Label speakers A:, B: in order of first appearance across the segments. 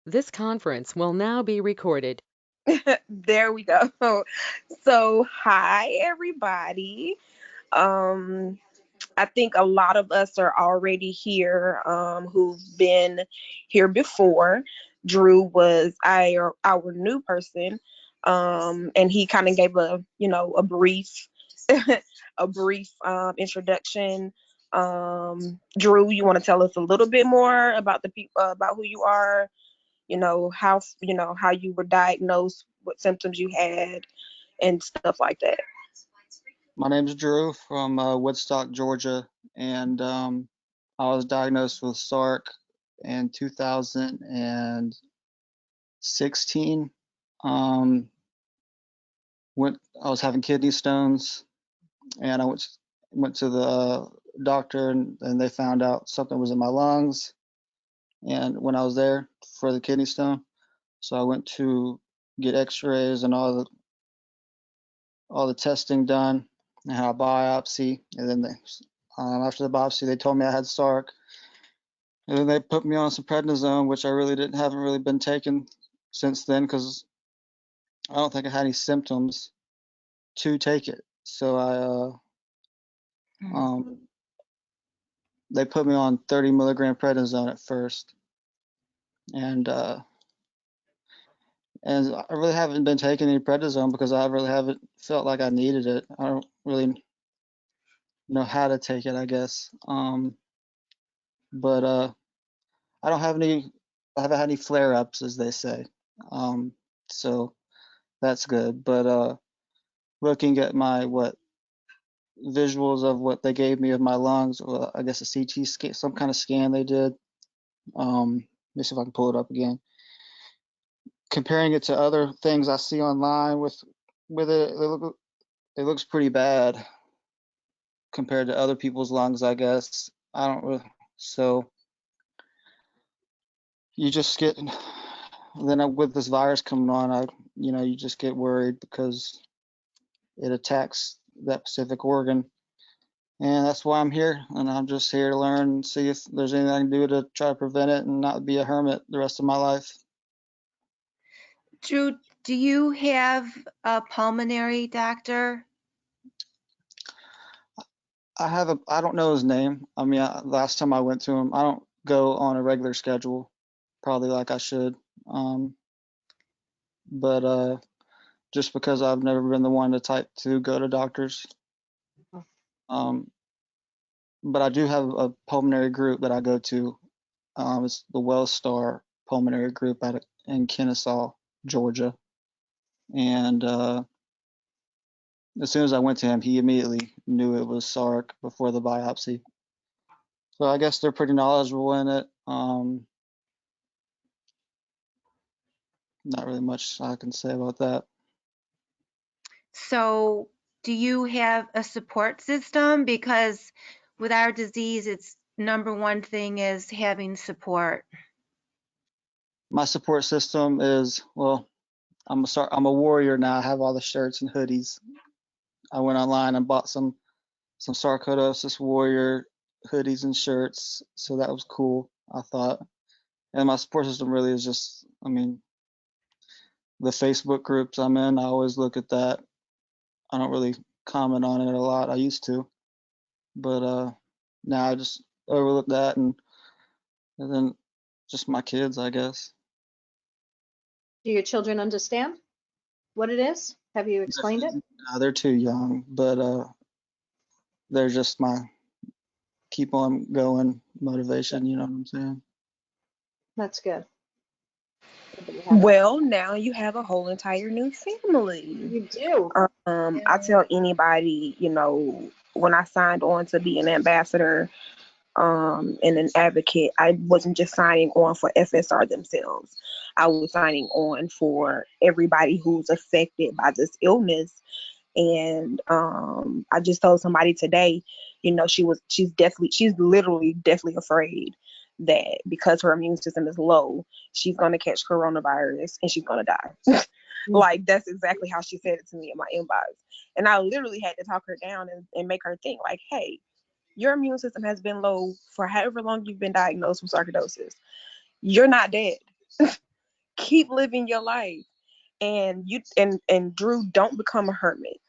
A: This conference will now be recorded.
B: There we go. So, hi everybody. Um, I think a lot of us are already here who've been here before. Drew was our new person, and he kind of gave a brief a brief introduction. Drew, you want to tell us a little bit more about the people about who you are, how you were diagnosed, what symptoms you had, and stuff like that.
C: My name's Drew from Woodstock, Georgia, and I was diagnosed with Sarc in 2016. Um, I was having kidney stones, and I went to the doctor, and they found out something was in my lungs. And when I was there for the kidney stone, so I went to get X-rays and all the testing done, and had a biopsy, and then after the biopsy, they told me I had Sarc. And then they put me on some prednisone, which I really haven't really been taking since then because I don't think I had any symptoms to take it. So they put me on 30 milligram prednisone at first, and uh, and I really haven't been taking any prednisone because I really haven't felt like I needed it. I don't really know how to take it, I guess. But I don't have any. I haven't had any flare-ups, as they say. Um, so that's good. But looking at my what visuals of what they gave me of my lungs, or I guess a CT scan, some kind of scan they did. Let me see if I can pull it up again. Comparing it to other things I see online with it looks pretty bad compared to other people's lungs, I guess. I don't really, so you just get then with this virus coming on, you just get worried because it attacks that specific organ. And that's why I'm here, and I'm just here to learn and see if there's anything I can do to try to prevent it and not be a hermit the rest of my life.
D: Drew, do you have a pulmonary doctor?
C: I don't know his name. I mean, last time I went to him, I don't go on a regular schedule, probably like I should. Um, but just because I've never been the one to type to go to doctors. Um, but I do have a pulmonary group that I go to. It's the Wellstar Pulmonary Group in Kennesaw, Georgia. And as soon as I went to him, he immediately knew it was Sarc before the biopsy. So I guess they're pretty knowledgeable in it. Not really much I can say about that.
D: So, do you have a support system? Because with our disease, it's number one thing is having support.
C: My support system is, well, I'm a warrior now. I have all the shirts and hoodies. I went online and bought some Sarcoidosis warrior hoodies and shirts, so that was cool, I thought. And my support system really is just, I mean, the Facebook groups I'm in, I always look at that. I don't really comment on it a lot. I used to, but now I just overlook that, and then just my kids, I guess.
E: Do your children understand what it is? Have you explained it?
C: They're too young, but they're just my keep on going motivation. You know what I'm saying?
E: That's good.
B: Well, now you have a whole entire new family.
E: You do.
B: I tell anybody, when I signed on to be an ambassador, and an advocate, I wasn't just signing on for FSR themselves. I was signing on for everybody who's affected by this illness. And I just told somebody today, she's literally deathly afraid that because her immune system is low, she's gonna catch coronavirus and she's gonna die. Like that's exactly how she said it to me in my inbox. And I literally had to talk her down and make her think like, hey, your immune system has been low for however long you've been diagnosed with sarcoidosis. You're not dead. Keep living your life. And Drew, don't become a hermit.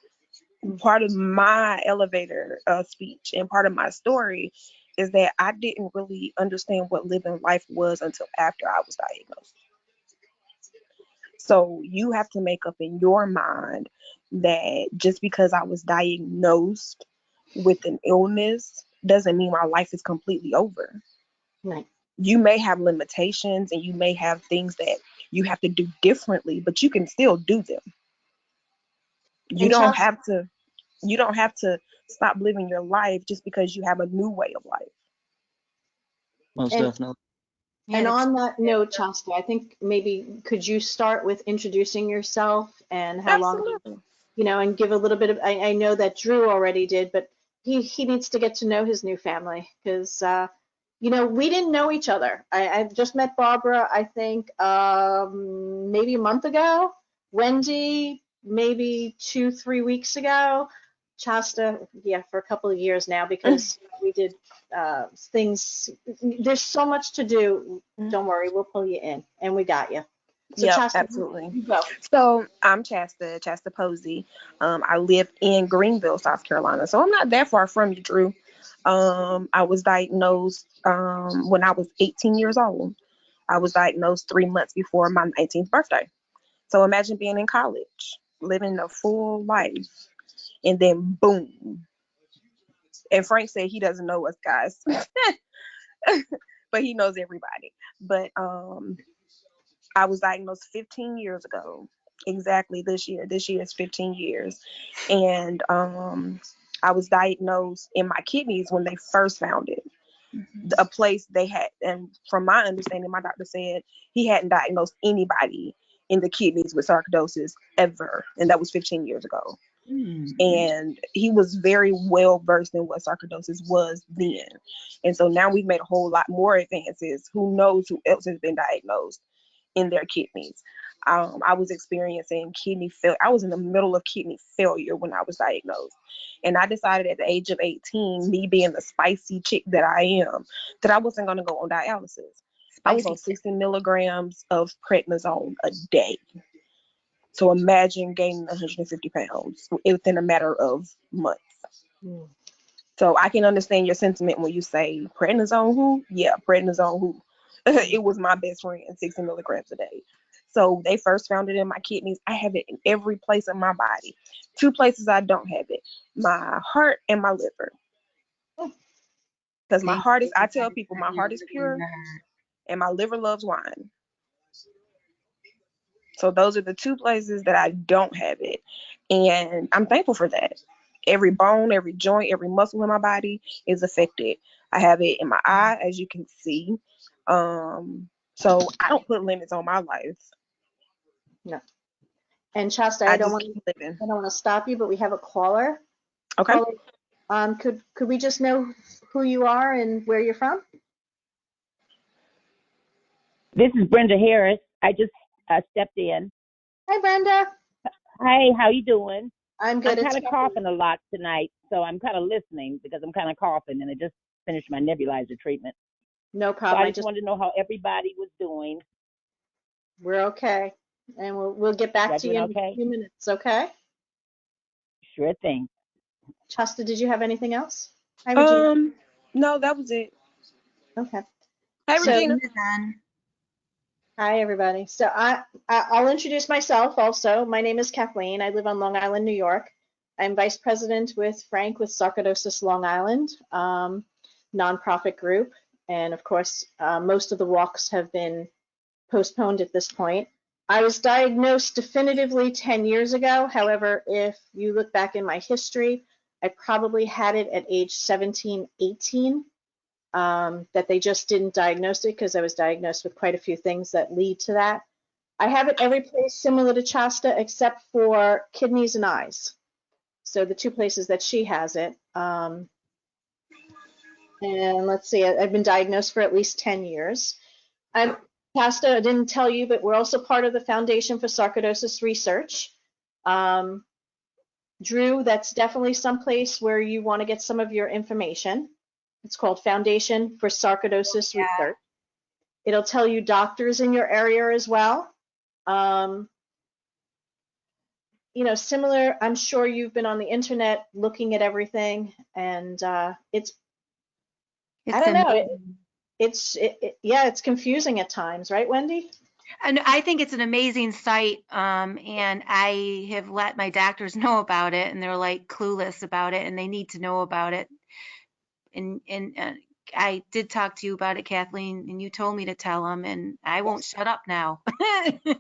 B: Part of my elevator speech and part of my story is that I didn't really understand what living life was until after I was diagnosed. So you have to make up in your mind that just because I was diagnosed with an illness doesn't mean my life is completely over.
E: Right.
B: You may have limitations and you may have things that you have to do differently, but you can still do them. You
E: And
B: don't
E: Chelsea,
B: have to you don't have to stop living your life just because you have a new way of life.
C: Most
E: and
C: definitely.
D: Yeah,
E: and
D: the
E: on that note, Chasta, I think maybe could you start with introducing yourself and how long
B: Absolutely.
E: and give a little bit of, I know that Drew already did, but he needs to get to know his new family because, we didn't know each other. I just met Barbara, I think, maybe a month ago. Wendy, maybe 2, 3 weeks ago. Shasta, yeah, for a couple of years now because we did things. There's so much to do. Don't worry, we'll pull you in, and we got you. So
B: Yep,
E: Shasta,
B: absolutely.
E: you go.
B: So I'm Chasta Posey. I live in Greenville, South Carolina. So I'm not that far from you, Drew. I was diagnosed when I was 18 years old. I was diagnosed 3 months before my 19th birthday. So imagine being in college, living a full life, and then boom. And Frank said he doesn't know us guys, but he knows everybody. But I was diagnosed 15 years ago. Exactly this year. This year is 15 years. And I was diagnosed in my kidneys when they first found it. A place they had, and from my understanding, my doctor said he hadn't diagnosed anybody in the kidneys with sarcoidosis ever. And that was 15 years ago. And he was very well versed in what sarcoidosis was then. And so now we've made a whole lot more advances. Who knows who else has been diagnosed in their kidneys? I was experiencing kidney failure. I was in the middle of kidney failure when I was diagnosed. And I decided at the age of 18, me being the spicy chick that I am, that I wasn't going to go on dialysis. I was on
D: spicy.
B: 60 milligrams of prednisone a day. So imagine gaining 150 pounds within a matter of months.
E: Mm.
B: So I can understand your sentiment when you say prednisone who? Yeah, prednisone who. It was my best friend, 60 milligrams a day. So they first found it in my kidneys. I have it in every place in my body. Two places I don't have it, my heart and my liver. Because my
D: Thank
B: heart is,
D: you.
B: I tell people, my heart is pure and my liver loves wine. So those are the two places that I don't have it. And I'm thankful for that. Every bone, every joint, every muscle in my body is affected. I have it in my eye, as you can see. So I don't put limits on my life.
E: No. And Shasta,
B: I
E: I don't
B: just
E: want
B: keep living.
E: to stop you, but we have a caller.
B: Okay.
E: Caller, could we just know who you are and where you're from?
F: This is Brenda Harris. I just stepped in.
E: Hi, Brenda.
F: Hi, how you doing?
E: I'm
F: I'm
E: good. It's
F: kind of coughing a lot tonight, so I'm kind of listening because I'm kind of coughing, and I just finished my nebulizer treatment.
E: no
F: So
E: problem.
F: I just wanted to know how everybody was doing.
E: We're okay, and we'll get back
F: Y'all
E: to
F: doing
E: you in a
F: okay?
E: few minutes. Okay.
F: Sure thing.
E: Shasta, did you have anything else? Hi, Regina.
B: Um, no, that was it.
E: Okay.
B: Hey,
E: So
B: Regina.
D: Regina's on.
E: hi, everybody. So I'll introduce myself also. My name is Kathleen. I live on Long Island, New York. I'm vice president with Frank with Sarcoidosis Long Island, nonprofit group. And of course, most of the walks have been postponed at this point. I was diagnosed definitively 10 years ago. However, if you look back in my history, I probably had it at age 17, 18. That they just didn't diagnose it because I was diagnosed with quite a few things that lead to that. I have it every place similar to Shasta except for kidneys and eyes. So the two places that she has it. And let's see, I've been diagnosed for at least 10 years. Shasta, I didn't tell you, but we're also part of the Foundation for Sarcoidosis Research. Drew, that's definitely someplace where you want to get some of your information. It's called Foundation for Sarcoidosis
D: Yeah.
E: Research. It'll tell you doctors in your area as well. Um, you know, similar, I'm sure you've been on the internet looking at everything, and I don't know,
D: amazing.
E: yeah, it's confusing at times, right, Wendy?
D: And I think it's an amazing site, and I have let my doctors know about it, and they're like clueless about it, and they need to know about it. And I did talk to you about it, Kathleen, and you told me to tell them, and I won't shut up now.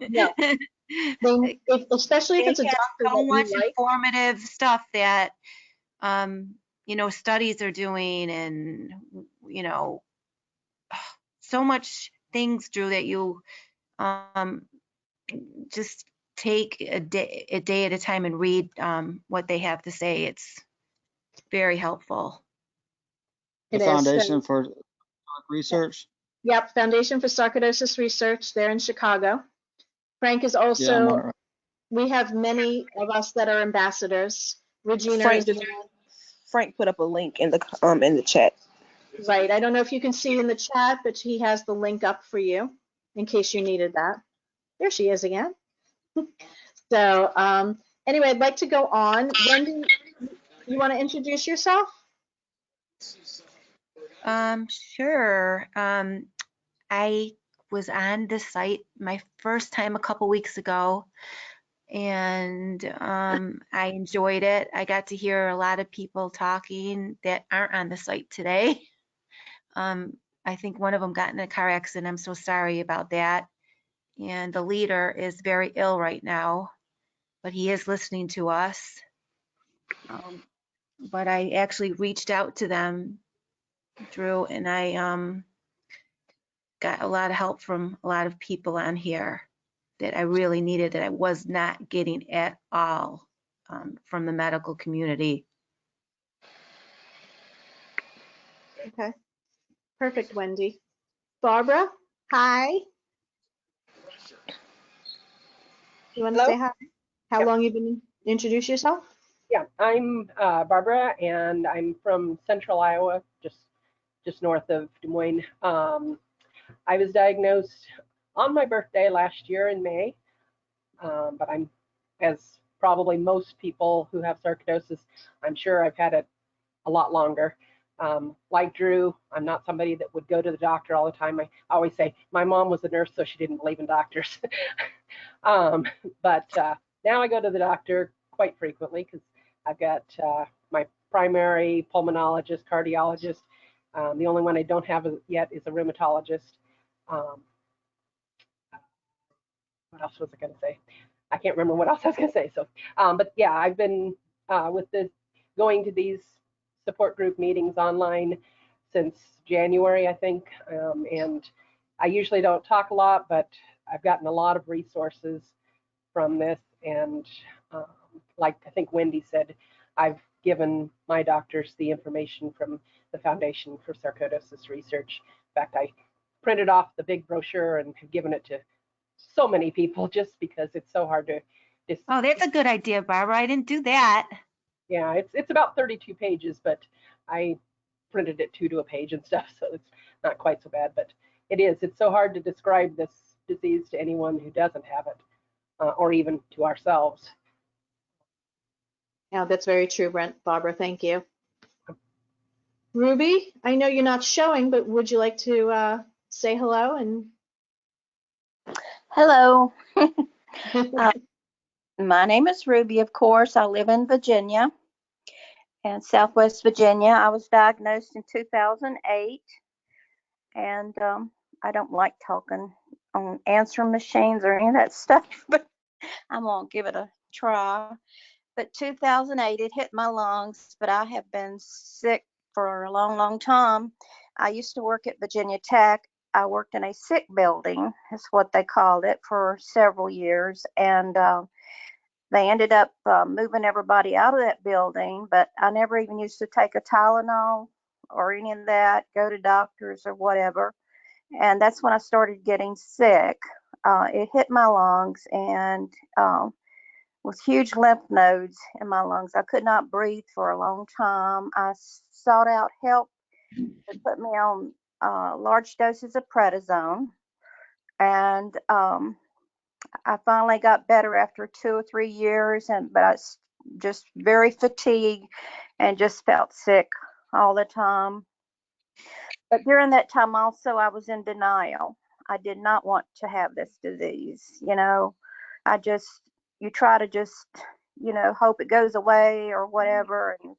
E: No, especially if
D: It
E: it's a
D: has
E: doctor
D: so
E: that you
D: much
E: like.
D: informative stuff that, studies are doing, and, so much things, Drew, that you um, just take a day at a time and read what they have to say. It's very helpful.
C: The
E: It is.
C: Foundation
E: So,
C: for Research.
E: yep, Foundation for Sarcoidosis Research there in Chicago. Frank is
C: Yeah, I'm on
E: also,
C: it. Right.
E: we have many of us that are ambassadors. Regina
B: Frank
E: is
B: just Frank put up a link in the chat.
E: right. I don't know if you can see in the chat, but he has the link up for you in case you needed that. There she is again. So anyway, I'd like to go on. Wendy, you want to introduce yourself?
D: Sure. I was on the site my first time a couple weeks ago, and I enjoyed it. I got to hear a lot of people talking that aren't on the site today. I think one of them got in a car accident. I'm so sorry about that. And the leader is very ill right now, but he is listening to us. But I actually reached out to them, Drew, and I got a lot of help from a lot of people on here that I really needed, that I was not getting at all from the medical community.
E: Okay, perfect, Wendy. Barbara, hi. You want to
G: Hello?
E: say hi? How
G: Yep.
E: long you been introduce yourself?
G: Yeah, I'm Barbara, and I'm from Central Iowa, just north of Des Moines. I was diagnosed on my birthday last year in May, but I'm, as probably most people who have sarcoidosis, I'm sure I've had it a lot longer. Like Drew, I'm not somebody that would go to the doctor all the time. I always say my mom was a nurse, so she didn't believe in doctors. But now I go to the doctor quite frequently because I've got my primary pulmonologist, cardiologist. The only one I don't have yet is a rheumatologist. Um, what else was I going to say? I can't remember what else I was going to say. So, but yeah, I've been with the going to these support group meetings online since January, I think. And I usually don't talk a lot, but I've gotten a lot of resources from this. And like I think Wendy said, I've given my doctors the information from the Foundation for Sarcoidosis Research. In fact, I printed off the big brochure and have given it to so many people just because it's so hard to just,
D: Oh, that's a good idea, Barbara. I didn't do that.
G: yeah, it's about 32 pages, but I printed it two to a page and stuff, so it's not quite so bad. But it's so hard to describe this disease to anyone who doesn't have it, or even to ourselves.
E: Yeah, that's very true, Barbara. Thank you. Ruby, I know you're not showing, but would you like to say hello? And
H: Hello. My name is Ruby, of course. I live in Virginia, and Southwest Virginia. I was diagnosed in 2008, and I don't like talking on answering machines or any of that stuff, but I'm going to give it a try. But 2008, it hit my lungs, but I have been sick for a long, long time. I used to work at Virginia Tech. I worked in a sick building, is what they called it, for several years. And they ended up moving everybody out of that building, but I never even used to take a Tylenol or any of that, go to doctors or whatever. And that's when I started getting sick. It hit my lungs, and with huge lymph nodes in my lungs. I could not breathe for a long time. I sought out help to put me on large doses of prednisone, and I finally got better after 2 or 3 years, but I was just very fatigued and just felt sick all the time. But during that time also, I was in denial. I did not want to have this disease. I just, you try to just, hope it goes away or whatever. And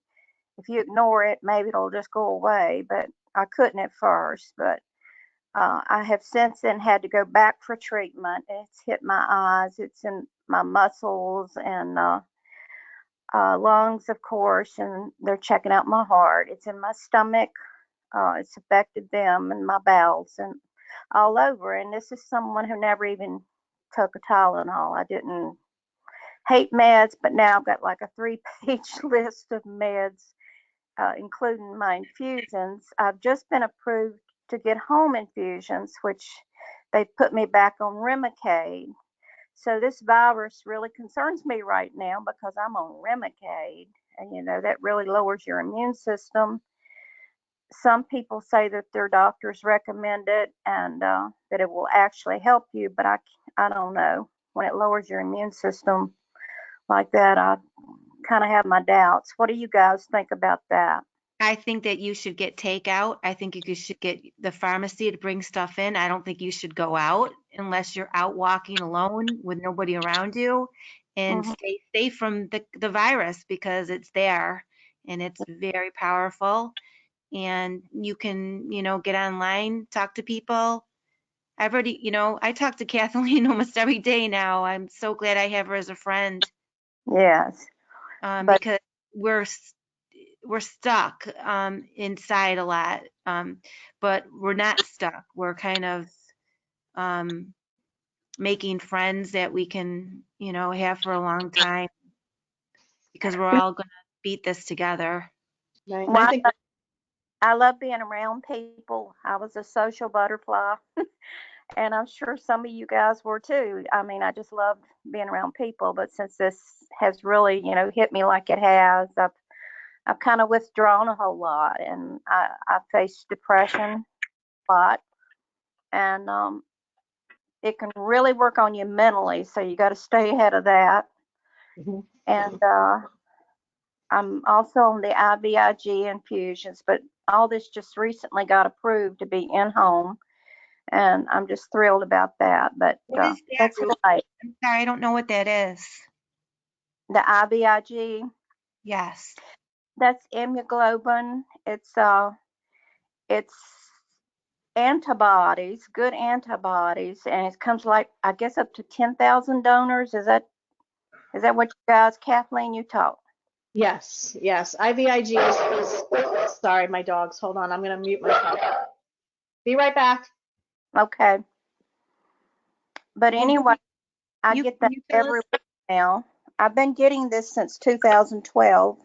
H: if you ignore it, maybe it'll just go away. But I couldn't at first. But I have since then had to go back for treatment. It's hit my eyes, it's in my muscles and lungs, of course, and they're checking out my heart. It's in my stomach. It's affected them and my bowels and all over. And this is someone who never even took a Tylenol. I didn't hate meds, but now I've got like a 3-page list of meds, including my infusions. I've just been approved to get home infusions, which they put me back on Remicade. So this virus really concerns me right now because I'm on Remicade, and that really lowers your immune system. Some people say that their doctors recommend it and that it will actually help you, but I don't know. When it lowers your immune system like that, I kind of have my doubts. What do you guys think about that?
D: I think that you should get takeout. I think you should get the pharmacy to bring stuff in. I don't think you should go out unless you're out walking alone with nobody around you, and
H: Mhm.
D: stay safe from the virus because it's there and it's very powerful. And you can, get online, talk to people. I've already, I talk to Kathleen almost every day now. I'm so glad I have her as a friend,
H: Yes, but
D: because we're stuck inside a lot, but we're not stuck. We're kind of um, making friends that we can, have for a long time because we're all going to beat this together.
E: Right. And I
H: well,
E: think
H: I love being around people. I was a social butterfly, and I'm sure some of you guys were too. I mean, I just loved being around people, but since this has really, hit me like it has, I've kind of withdrawn a whole lot, and I faced depression a lot, and it can really work on you mentally. So you got to stay ahead of that.
E: Mhm.
H: And I'm also on the IVIG infusions, but all this just recently got approved to be in home, and I'm just thrilled about that. But
D: What is that,
H: that's
D: Ruby?
H: life.
D: I'm sorry, I don't know what that is.
H: The IVIG,
D: Yes.
H: that's immunoglobulin. It's antibodies, good antibodies, and it comes like I guess up to 10,000 donors. Is that what you guys, Kathleen, you taught?
E: yes, yes. IVIG is sorry, my dogs. Hold on, I'm gonna mute myself. Be right back.
H: Okay, but
D: Well,
H: anyway,
D: Ruby,
H: I
D: you
H: get
D: can
H: that
D: you tell
H: every
D: us?
H: week now. I've been getting this since 2012,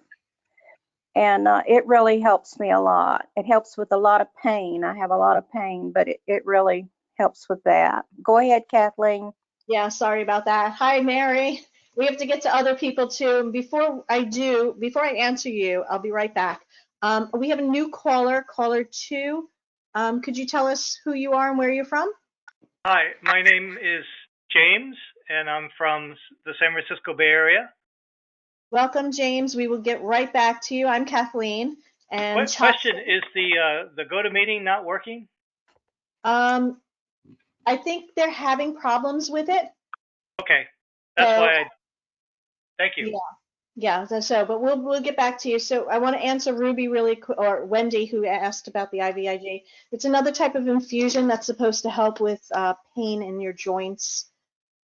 H: and it really helps me a lot. It helps with a lot of pain. I have a lot of pain, but it really helps with that. Go ahead, Kathleen.
E: Yeah, sorry about that. Hi, Mary. We have to get to other people too. And before I answer you, I'll be right back. We have a new caller, caller 2. Could you tell us who you are and where you're from?
I: Hi, my name is James, and I'm from the San Francisco Bay Area.
E: Welcome, James. We will get right back to you. I'm Kathleen. And
I: Question, is the GoToMeeting not working?
E: I think they're having problems with it.
I: Okay, that's
E: So,
I: why thank you.
E: So, but we'll get back to you. So I want to answer Ruby really quick, or Wendy, who asked about the IVIG. It's another type of infusion that's supposed to help with pain in your joints.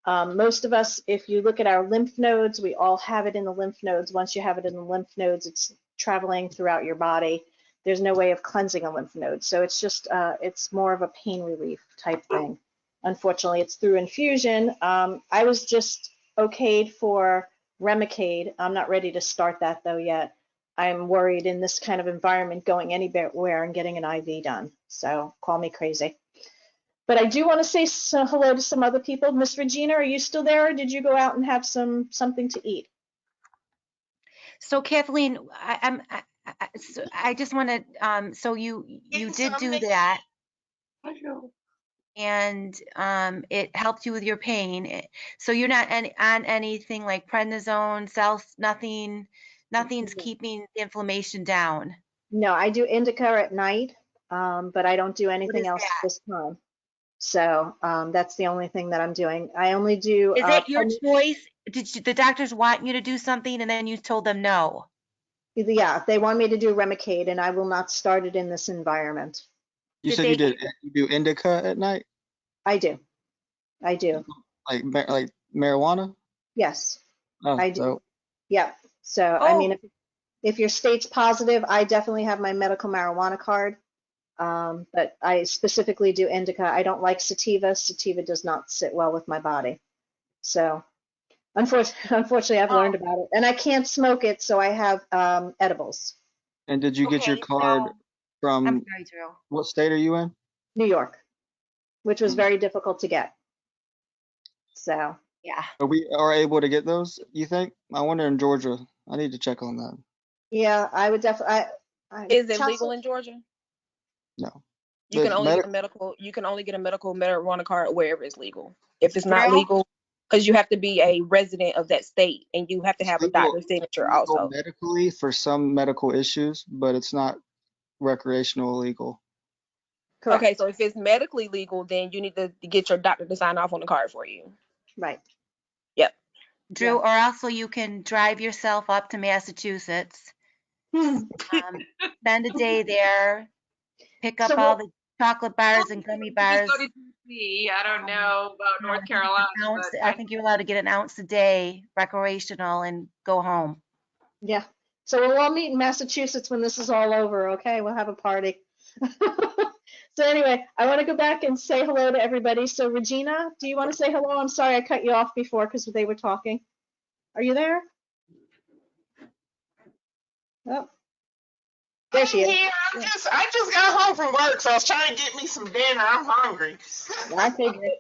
E: Most of us, if you look at our lymph nodes, we all have it in the lymph nodes. Once you have it in the lymph nodes, it's traveling throughout your body. There's no way of cleansing a lymph node. So it's just, it's more of a pain relief type thing. Unfortunately, it's through infusion. I was just okayed for Remicade. I'm not ready to start that though yet. I'm worried in this kind of environment going anywhere and getting an IV done. So call me crazy. But I do want to say hello to some other people. Miss Regina, are you still there, or did you go out and have something to eat?
D: So Kathleen, I just want to. So you did do that, and it helps you with your pain. So you're not on anything like prednisone, nothing's keeping the inflammation down.
E: No, I do indica at night, but I don't do
D: What
E: anything
D: is
E: else
D: that?
E: this time. So that's the only thing that I'm doing. I only do.
D: Is it your choice? The doctors want you to do something and then you told them no?
E: Yeah, they want me to do Remicade, and I will not start it in this environment.
C: You
D: Did
C: said
D: they?
C: you do indica at night,
E: I do. I do.
C: like marijuana.
E: Yes,
C: Oh,
E: I do.
C: so
E: Yeah. So, I mean,
D: Oh,
E: if your state's positive, I definitely have my medical marijuana card. But I specifically do indica. I don't like sativa. Sativa does not sit well with my body. So, unfortunately, I've learned about it. And I can't smoke it, so I have edibles.
C: and did you get your
D: okay.
C: card
D: So I'm
C: from
D: sorry, Drew.
C: what state are you in?
E: New York, which was
C: Mm.
E: very difficult to get. So,
D: Yeah.
C: Are we are able to get those, you think? I wonder in Georgia. I need to check on that.
E: yeah, I would definitely.
J: Is it
E: Chelsea,
J: legal in Georgia?
C: No.
J: You can
C: The
J: only get a
C: medical
J: medical. You can only get a medical marijuana card wherever it's legal. If it's not
D: Drew?
J: legal, because you have to be a resident of that state and you have to
C: it's
J: have a
C: legal,
J: doctor's signature
C: legal
J: also.
C: medically for some medical issues, but it's not recreational legal.
E: correct.
J: Okay, so if it's medically legal, then you need to get your doctor to sign off on the card for you.
E: Right.
J: Yep.
D: Drew,
E: Yeah.
D: or also you can drive yourself up to Massachusetts, spend a day there, pick up
E: So
D: all
E: what,
D: the chocolate bars and gummy bars.
K: Just go to DC. I don't
D: Um,
K: know about
D: I
K: North
D: think it's
K: Carolina,
D: an ounce.
K: but
D: I think you're allowed to get an ounce a day recreational and go home.
E: yeah. So we'll all meet in Massachusetts when this is all over, okay? We'll have a party. So anyway, I want to go back and say hello to everybody. So Regina, do you want to say hello? I'm sorry I cut you off before because they were talking. Are you there? Oh, there she
L: I'm
E: is.
L: here. I just got home from work, so I was trying to get me some dinner. I'm hungry.
E: I figured.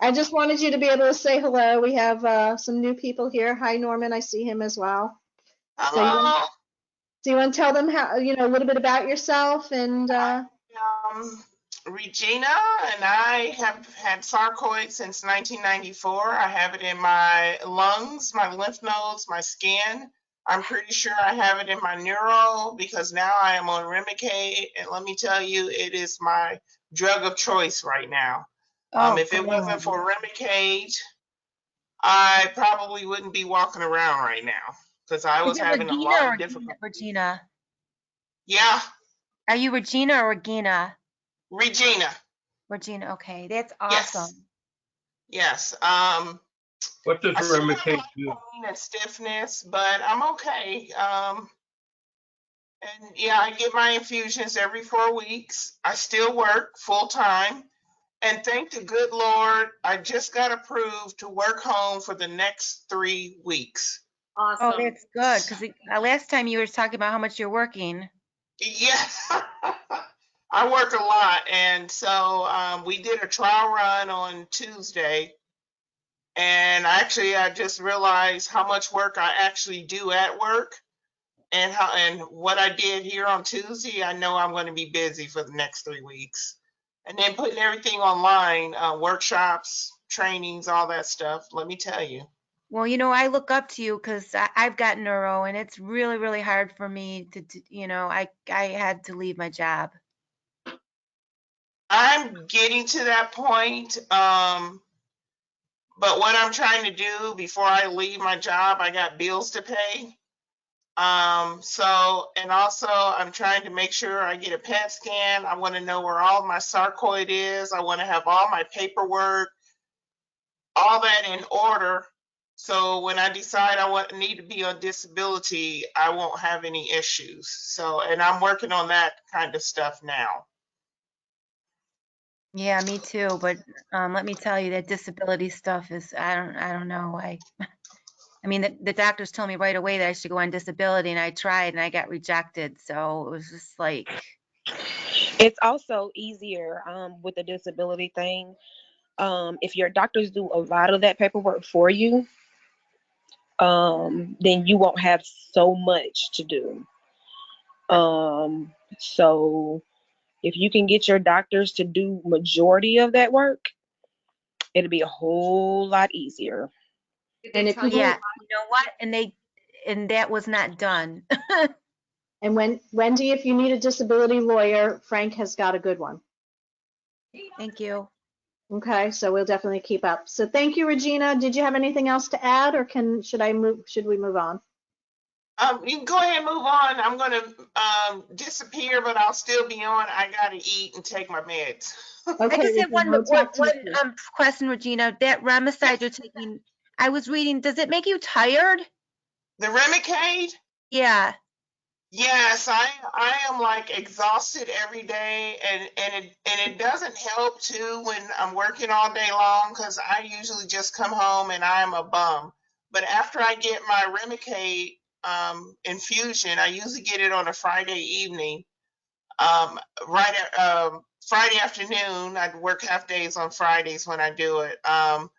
E: I just wanted you to be able to say hello. We have some new people here. Hi, Norman. I see him as well. So
L: Hello.
E: you want to tell them how, a little bit about yourself and
L: Regina, and I have had sarcoid since 1994. I have it in my lungs, my lymph nodes, my skin. I'm pretty sure I have it in my neuro because now I am on Remicade, and let me tell you, it is my drug of choice right now.
D: Oh,
L: If it wasn't
D: good.
L: for Remicade, I probably wouldn't be walking around right now because I
D: Is
L: was
D: it
L: having a
D: Regina
L: lot
D: or
L: of difficulty.
D: Regina?
L: Yeah,
D: Are you Regina or Regina?
L: Regina.
D: Regina, okay. That's
L: Yes,
D: awesome.
L: yes.
M: What does
L: I still have a
M: Remicade
L: lot
M: do?
L: of pain and stiffness, but I'm okay. And yeah, I get my infusions every 4 weeks. I still work full time. And thank the good Lord, I just got approved to work home for the next 3 weeks.
D: Oh,
K: awesome.
D: that's good. Because last time you were talking about how much you're working.
L: Yeah, I work a lot. And so we did a trial run on Tuesday. And actually, I just realized how much work I actually do at work. And what I did here on Tuesday, I know I'm going to be busy for the next 3 weeks. And then putting everything online, workshops, trainings, all that stuff. Let me tell you.
D: Well, I look up to you because I've got neuro and it's really, really hard for me I had to leave my job.
L: I'm getting to that point. But what I'm trying to do before I leave my job, I got bills to pay. And also I'm trying to make sure I get a PET scan. I want to know where all my sarcoid is. I want to have all my paperwork, all that in order. So when I decide need to be on disability, I won't have any issues. So, and I'm working on that kind of stuff now.
D: Yeah, me too. But let me tell you, that disability stuff is, I don't know. I mean, the doctors told me right away that I should go on disability, and I tried and I got rejected. So it was just like,
J: It's also easier with the disability thing. If your doctors do a lot of that paperwork for you, then you won't have so much to do. So If you can get your doctors to do majority of that work, it'll be a whole lot easier.
M: Did
E: And
M: they
E: if
M: tell
E: you
M: you?
D: Yeah,
E: don't,
D: you know what? And that was not done.
E: and when Wendy, if you need a disability lawyer, Frank has got a good one.
D: Thank you.
E: Okay, so we'll definitely keep up. So thank you, Regina. Did you have anything else to add, or should we move on?
L: You can go ahead and move on. I'm gonna disappear, but I'll still be on. I gotta eat and take my meds.
D: I
E: Okay,
D: just have
E: Regina,
D: one
E: we'll talk to you soon.
D: question, Regina. That Remicade you're taking, I was reading, does it make you tired?
L: The Remicade?
D: Yeah.
L: Yes, I am like exhausted every day, and it doesn't help too when I'm working all day long because I usually just come home and I'm a bum. But after I get my Remicade infusion, I usually get it on a Friday evening. Right at Friday afternoon. I work half days on Fridays when I do it. I'm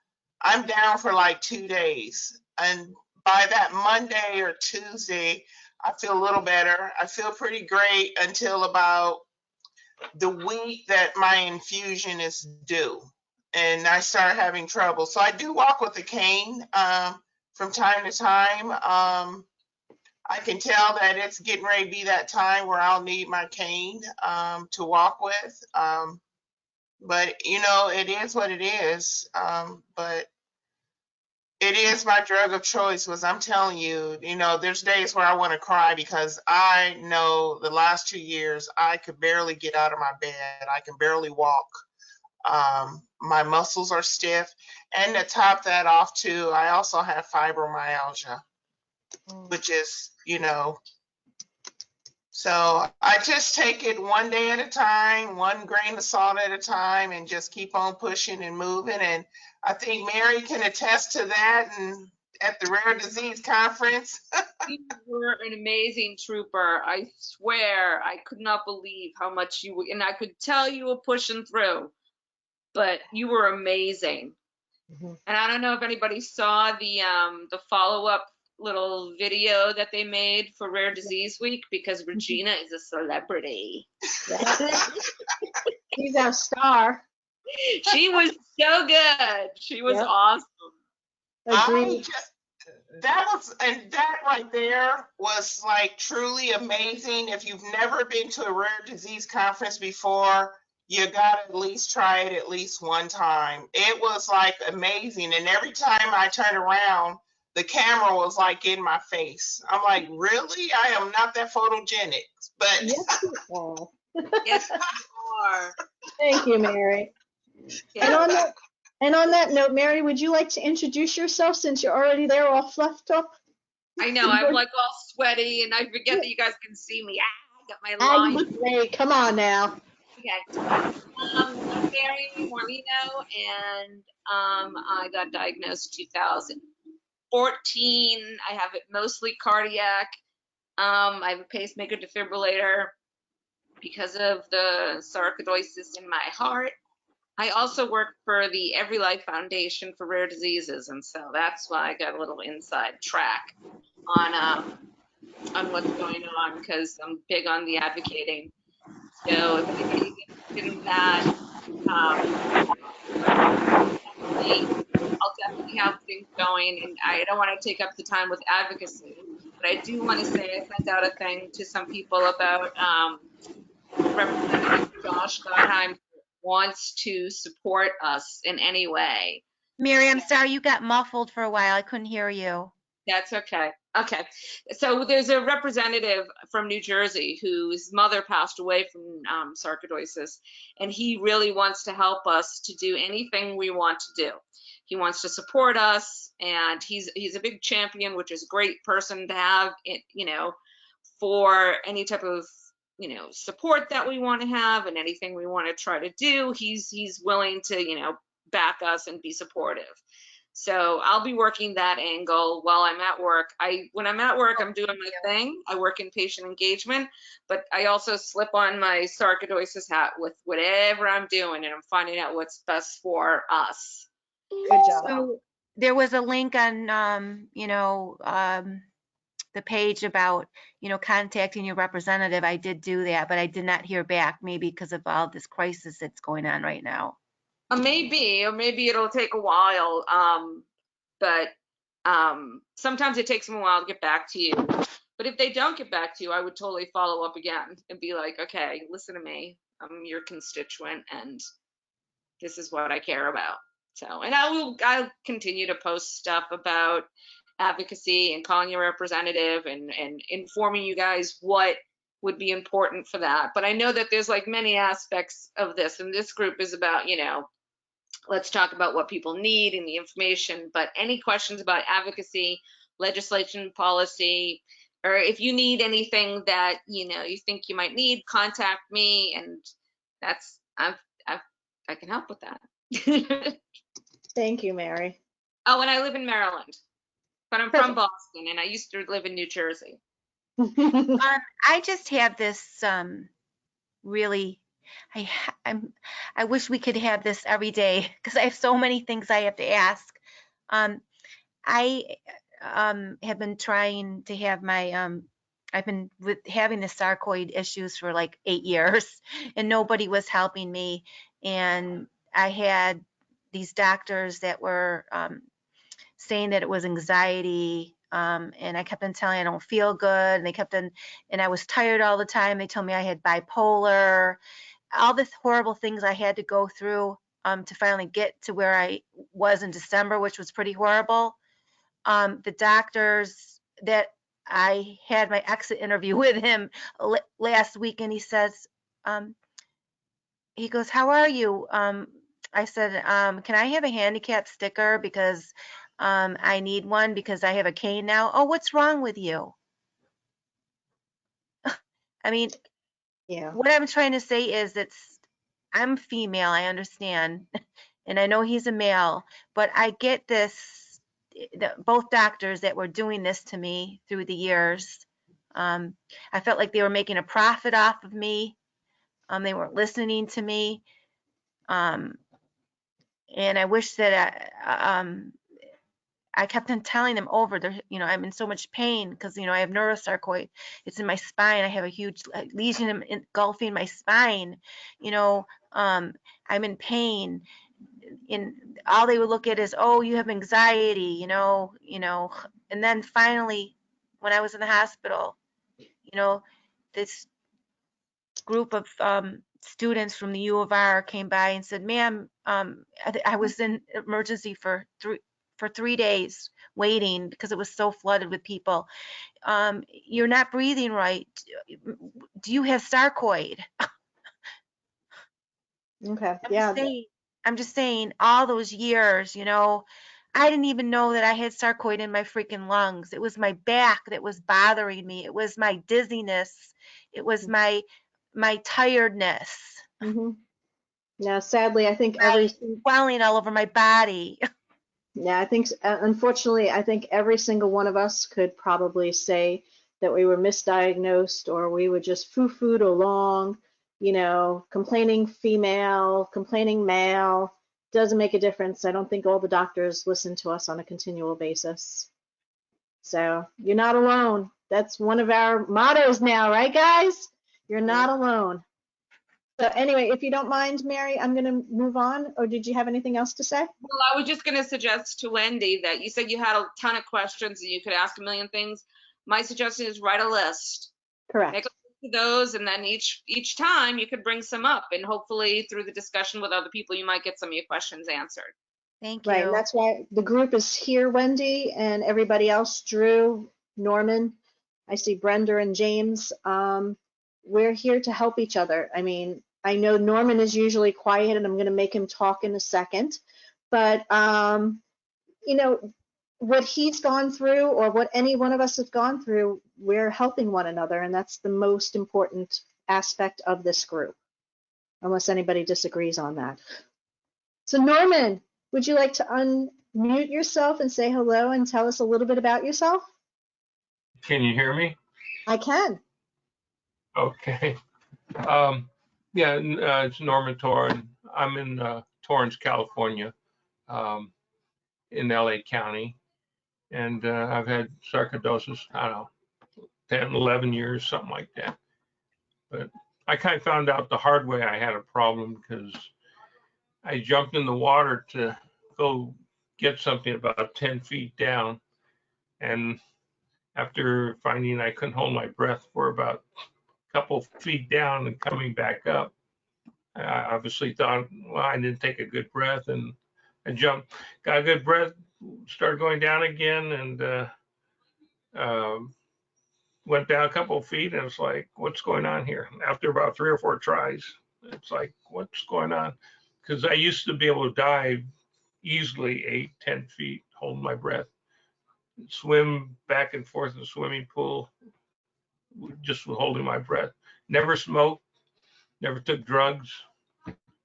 L: down for like 2 days, and by that Monday or Tuesday, I feel a little better. I feel pretty great until about the week that my infusion is due, and I start having trouble. So I do walk with a cane from time to time. I can tell that it's getting ready to be that time where I'll need my cane to walk with. But you know, it is what it is. But it is my drug of choice. Was I'm telling you, you know, there's days where I want to cry because I know the last 2 years I could barely get out of my bed. I can barely walk. My muscles are stiff, and to top that off too, I also have fibromyalgia, which is, you know. So I just take it one day at a time, one grain of salt at a time, and just keep on pushing and moving. And I think Mary can attest to that. And at the Rare Disease Conference,
K: You were an amazing trooper. I swear, I could not believe how much you were, and I could tell you were pushing through, but you were amazing. And I don't know if anybody saw the follow-up little video that they made for Rare Disease Week because Regina is a celebrity.
E: He's our star.
K: She was so good. She was
E: Yep.
K: awesome.
L: I
E: Agreed.
L: just that right there was like truly amazing. If you've never been to a rare disease conference before, you gotta at least try it at least one time. It was like amazing, and every time I turned around, the camera was like in my face. I'm like, really? I am not that photogenic, but
E: Yes, you are.
K: Yes, you are.
E: Thank you, Mary.
K: Yeah.
E: And on that note, Mary, would you like to introduce yourself since you're already there all fluffed up?
K: I know, I'm like all sweaty and I forget that you guys can see me. I got my
E: Ah, you
K: line.
E: look great. Come on now.
K: Okay. I'm Mary Morlino, and I got diagnosed 2014. I have it mostly cardiac. I have a pacemaker defibrillator because of the sarcoidosis in my heart. I also work for the Every Life Foundation for Rare Diseases, and so that's why I got a little inside track on what's going on because I'm big on the advocating. So if anybody's interested in that, I'll definitely have things going, and I don't want to take up the time with advocacy, but I do want to say I sent out a thing to some people about Representative Josh Gottheim wants to support us in any way.
D: Mary, I'm sorry you got muffled for a while. I couldn't hear you.
K: That's okay. Okay. So there's a representative from New Jersey whose mother passed away from sarcoidosis, and he really wants to help us to do anything we want to do. He wants to support us, and he's a big champion, which is a great person to have, you know, for any type of, you know, support that we want to have and anything we want to try to do. He's willing to, you know, back us and be supportive. So I'll be working that angle while I'm at work. When I'm at work, I'm doing my thing. I work in patient engagement, but I also slip on my sarcoidosis hat with whatever I'm doing, and I'm finding out what's best for us.
E: Good job.
D: So there was a link on, the page about, contacting your representative. I did do that, but I did not hear back, maybe because of all this crisis that's going on right now.
K: Maybe, or maybe it'll take a while. But sometimes it takes them a while to get back to you. But if they don't get back to you, I would totally follow up again and be like, okay, listen to me. I'm your constituent and this is what I care about. So, and I'll continue to post stuff about advocacy and calling your representative and informing you guys what would be important for that. But I know that there's like many aspects of this, and this group is about, let's talk about what people need and the information. But any questions about advocacy, legislation, policy, or if you need anything that you think you might need, contact me, and that's I can help with that.
E: Thank you, Mary.
K: Oh, and I live in Maryland, but I'm from Boston, and I used to live in New Jersey.
D: I just have this really. I wish we could have this every day because I have so many things I have to ask. I have been trying to have my I've been having the sarcoid issues for like 8 years, and nobody was helping me. And I had these doctors that were saying that it was anxiety, and I kept on telling I don't feel good, and they kept on, and I was tired all the time. They told me I had bipolar, all the horrible things I had to go through to finally get to where I was in December, which was pretty horrible. The doctors that I had my exit interview with him last week, and he says, he goes, "How are you?" I said, "Can I have a handicap sticker because I need one because I have a cane now." "Oh, what's wrong with you?" I mean,
E: Yeah.
D: what I'm trying to say is I'm female, I understand, and I know he's a male, but I get this. Both doctors that were doing this to me through the years, I felt like they were making a profit off of me. They weren't listening to me, and I wish that I kept on telling them over there, I'm in so much pain because, I have neurosarcoid. It's in my spine. I have a huge lesion engulfing my spine. I'm in pain. And all they would look at is, oh, you have anxiety, and then finally, when I was in the hospital, this group of students from the U of R came by and said, "Ma'am, I was in emergency for 3 days waiting because it was so flooded with people. You're not breathing right. Do you have sarcoid?"
E: Okay. Yeah.
D: I'm just saying all those years, I didn't even know that I had sarcoid in my freaking lungs. It was my back that was bothering me. It was my dizziness. It was my tiredness.
E: Mm-hmm. Yeah. Sadly, I think
D: My swelling all over my body.
E: Yeah, I think, unfortunately, I think every single one of us could probably say that we were misdiagnosed or we were just foo-fooed along, complaining female, complaining male. Doesn't make a difference. I don't think all the doctors listen to us on a continual basis. So you're not alone. That's one of our mottos now, right, guys? You're not alone. So anyway, if you don't mind, Mary, I'm going to move on. Or did you have anything else to say?
K: Well, I was just going to suggest to Wendy that you said you had a ton of questions and you could ask a million things. My suggestion is write a list.
E: Correct.
K: Make a list of those, and then each time you could bring some up, and hopefully through the discussion with other people, you might get some of your questions answered.
D: Thank you.
E: Right, and that's why the group is here, Wendy, and everybody else, Drew, Norman, I see Brenda and James. We're here to help each other. I mean, I know Norman is usually quiet, and I'm going to make him talk in a second, but what he's gone through or what any one of us have gone through, we're helping one another, and that's the most important aspect of this group, unless anybody disagrees on that. So Norman, would you like to unmute yourself and say hello and tell us a little bit about yourself?
M: Can you hear me?
E: I can.
M: Okay. It's Norman Torren. I'm in Torrance, California, in LA County. And I've had sarcoidosis, I don't know, 10, 11 years, something like that. But I kind of found out the hard way I had a problem because I jumped in the water to go get something about 10 feet down. And after finding I couldn't hold my breath for about a couple feet down and coming back up, I obviously thought, well, I didn't take a good breath, and I jumped, got a good breath, started going down again, and went down a couple of feet, and it's like, what's going on here? After about 3 or 4 tries, it's like, what's going on? Because I used to be able to dive easily 8, 10 feet, hold my breath, swim back and forth in the swimming pool, just holding my breath. Never smoked, never took drugs.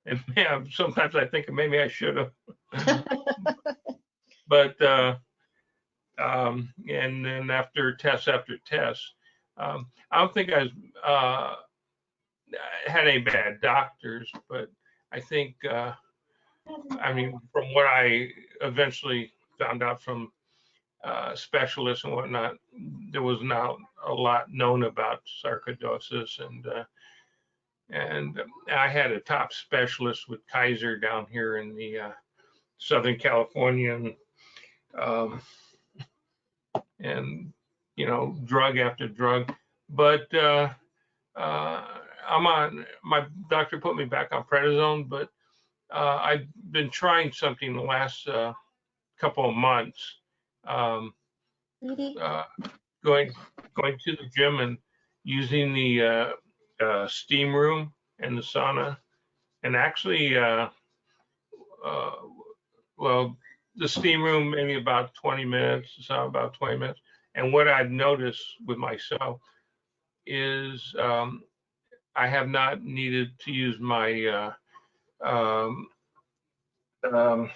M: And yeah, sometimes I think maybe I should have. But and then after test after test, I don't think I had any bad doctors, but I think I mean, from what I eventually found out from specialists and whatnot, there was not a lot known about sarcoidosis, and I had a top specialist with Kaiser down here in the Southern California, and you know, drug after drug, but I'm on. My doctor put me back on prednisone, but I've been trying something the last couple of months, um, uh, going to the gym and using the steam room and the sauna, and actually, uh, well, the steam room maybe about 20 minutes, the sauna about 20 minutes. And what I've noticed with myself is I have not needed to use my um, um,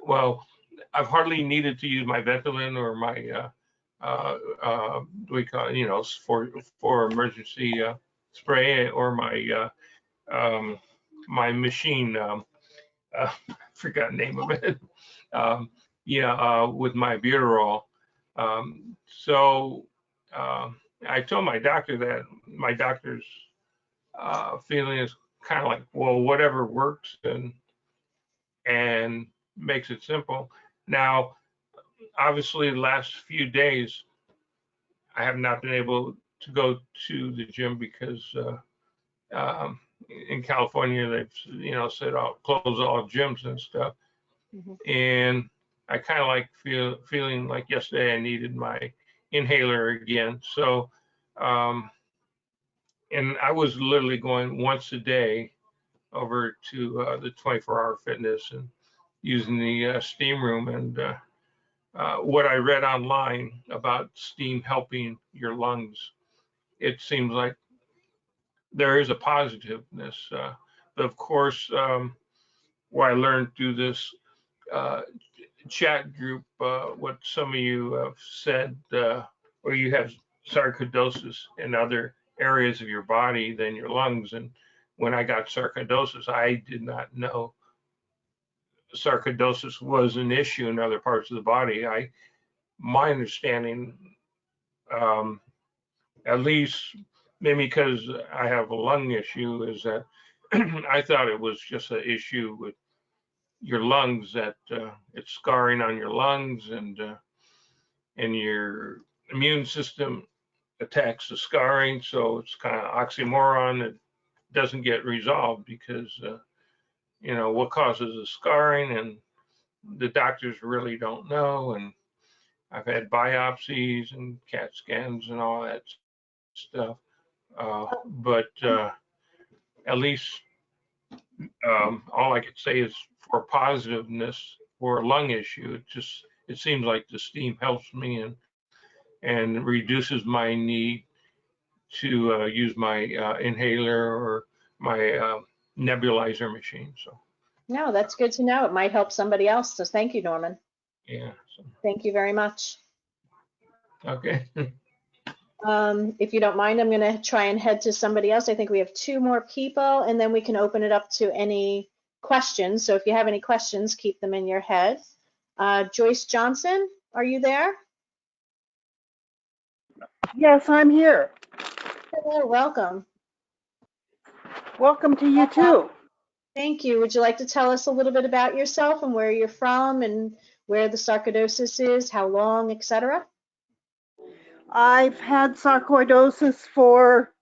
M: well, I've hardly needed to use my Ventolin or my we call it, you know, for emergency spray, or my my machine. Forgot the name of it. Yeah, with my butyrol. So I told my doctor that my doctor's feeling is kind of like, well, whatever works and makes it simple. Now, obviously, the last few days, I have not been able to go to the gym because um, in California they've said close all gyms and stuff. And I kind of like feeling like yesterday I needed my inhaler again. So, and I was literally going once a day over to the 24-hour fitness and using the steam room. And what I read online about steam helping your lungs, it seems like there is a positiveness. But of course, what I learned through this uh, chat group, what some of you have said, where you have sarcoidosis in other areas of your body than your lungs. And when I got sarcoidosis, I did not know sarcoidosis was an issue in other parts of the body. My understanding, um, at least maybe because I have a lung issue, is that I thought it was just an issue with your lungs, that it's scarring on your lungs, and your immune system attacks the scarring. So it's kind of oxymoron. It doesn't get resolved because what causes the scarring, and the doctors really don't know. And I've had biopsies and CAT scans and all that stuff. But at least all I could say is, for positiveness for a lung issue, it seems like the steam helps me and reduces my need to use my inhaler or my nebulizer machine. So
E: No, that's good to know. It might help somebody else. So thank you, Norman.
M: yeah. So,
E: Thank you very much.
M: okay.
E: If you don't mind, I'm going to try and head to somebody else. I think we have 2 more people, and then we can open it up to any questions. So if you have any questions, keep them in your head. Joyce Johnson, are you there?
N: Yes, I'm here.
E: Hello, welcome.
N: Welcome to you too.
E: Thank you. Would you like to tell us a little bit about yourself and where you're from and where the sarcoidosis is, how long, etc.?
N: I've had sarcoidosis for,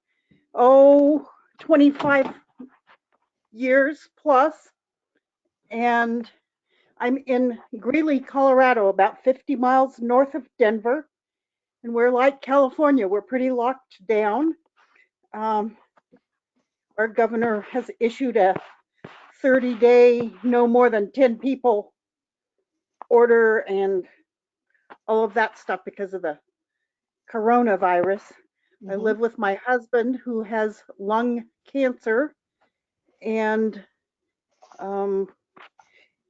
N: 25 years plus, and I'm in Greeley, Colorado, about 50 miles north of Denver. And we're like California, we're pretty locked down. Our governor has issued a 30-day, no more than 10 people order and all of that stuff because of the coronavirus. I live with my husband who has lung cancer, and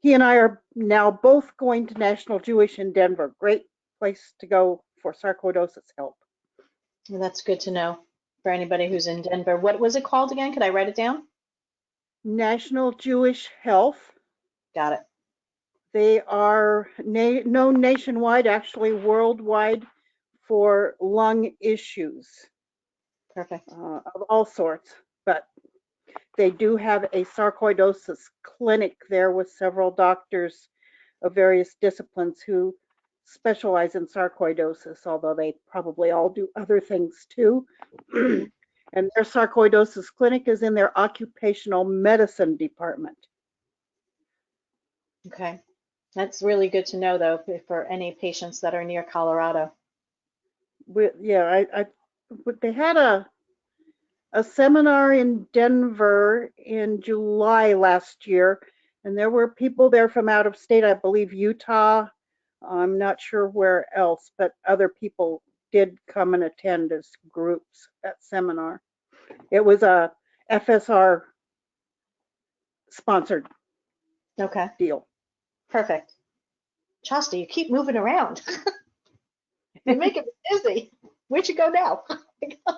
N: he and I are now both going to National Jewish in Denver. Great place to go for sarcoidosis help.
E: Well, that's good to know for anybody who's in Denver. What was it called again? Could I write it down?
N: National Jewish Health.
E: Got it.
N: They are known nationwide, actually worldwide, for lung issues.
E: Perfect.
N: Of all sorts, but they do have a sarcoidosis clinic there with several doctors of various disciplines who specialize in sarcoidosis, although they probably all do other things too. And their sarcoidosis clinic is in their occupational medicine department.
E: Okay. That's really good to know, though, for any patients that are near Colorado.
N: They had a seminar in Denver in July last year, and there were people there from out of state, I believe Utah. I'm not sure where else, but other people did come and attend as groups at seminar. It was a FSR sponsored deal.
E: Perfect. Chasta, you keep moving around. You're making me dizzy. Where'd you go now?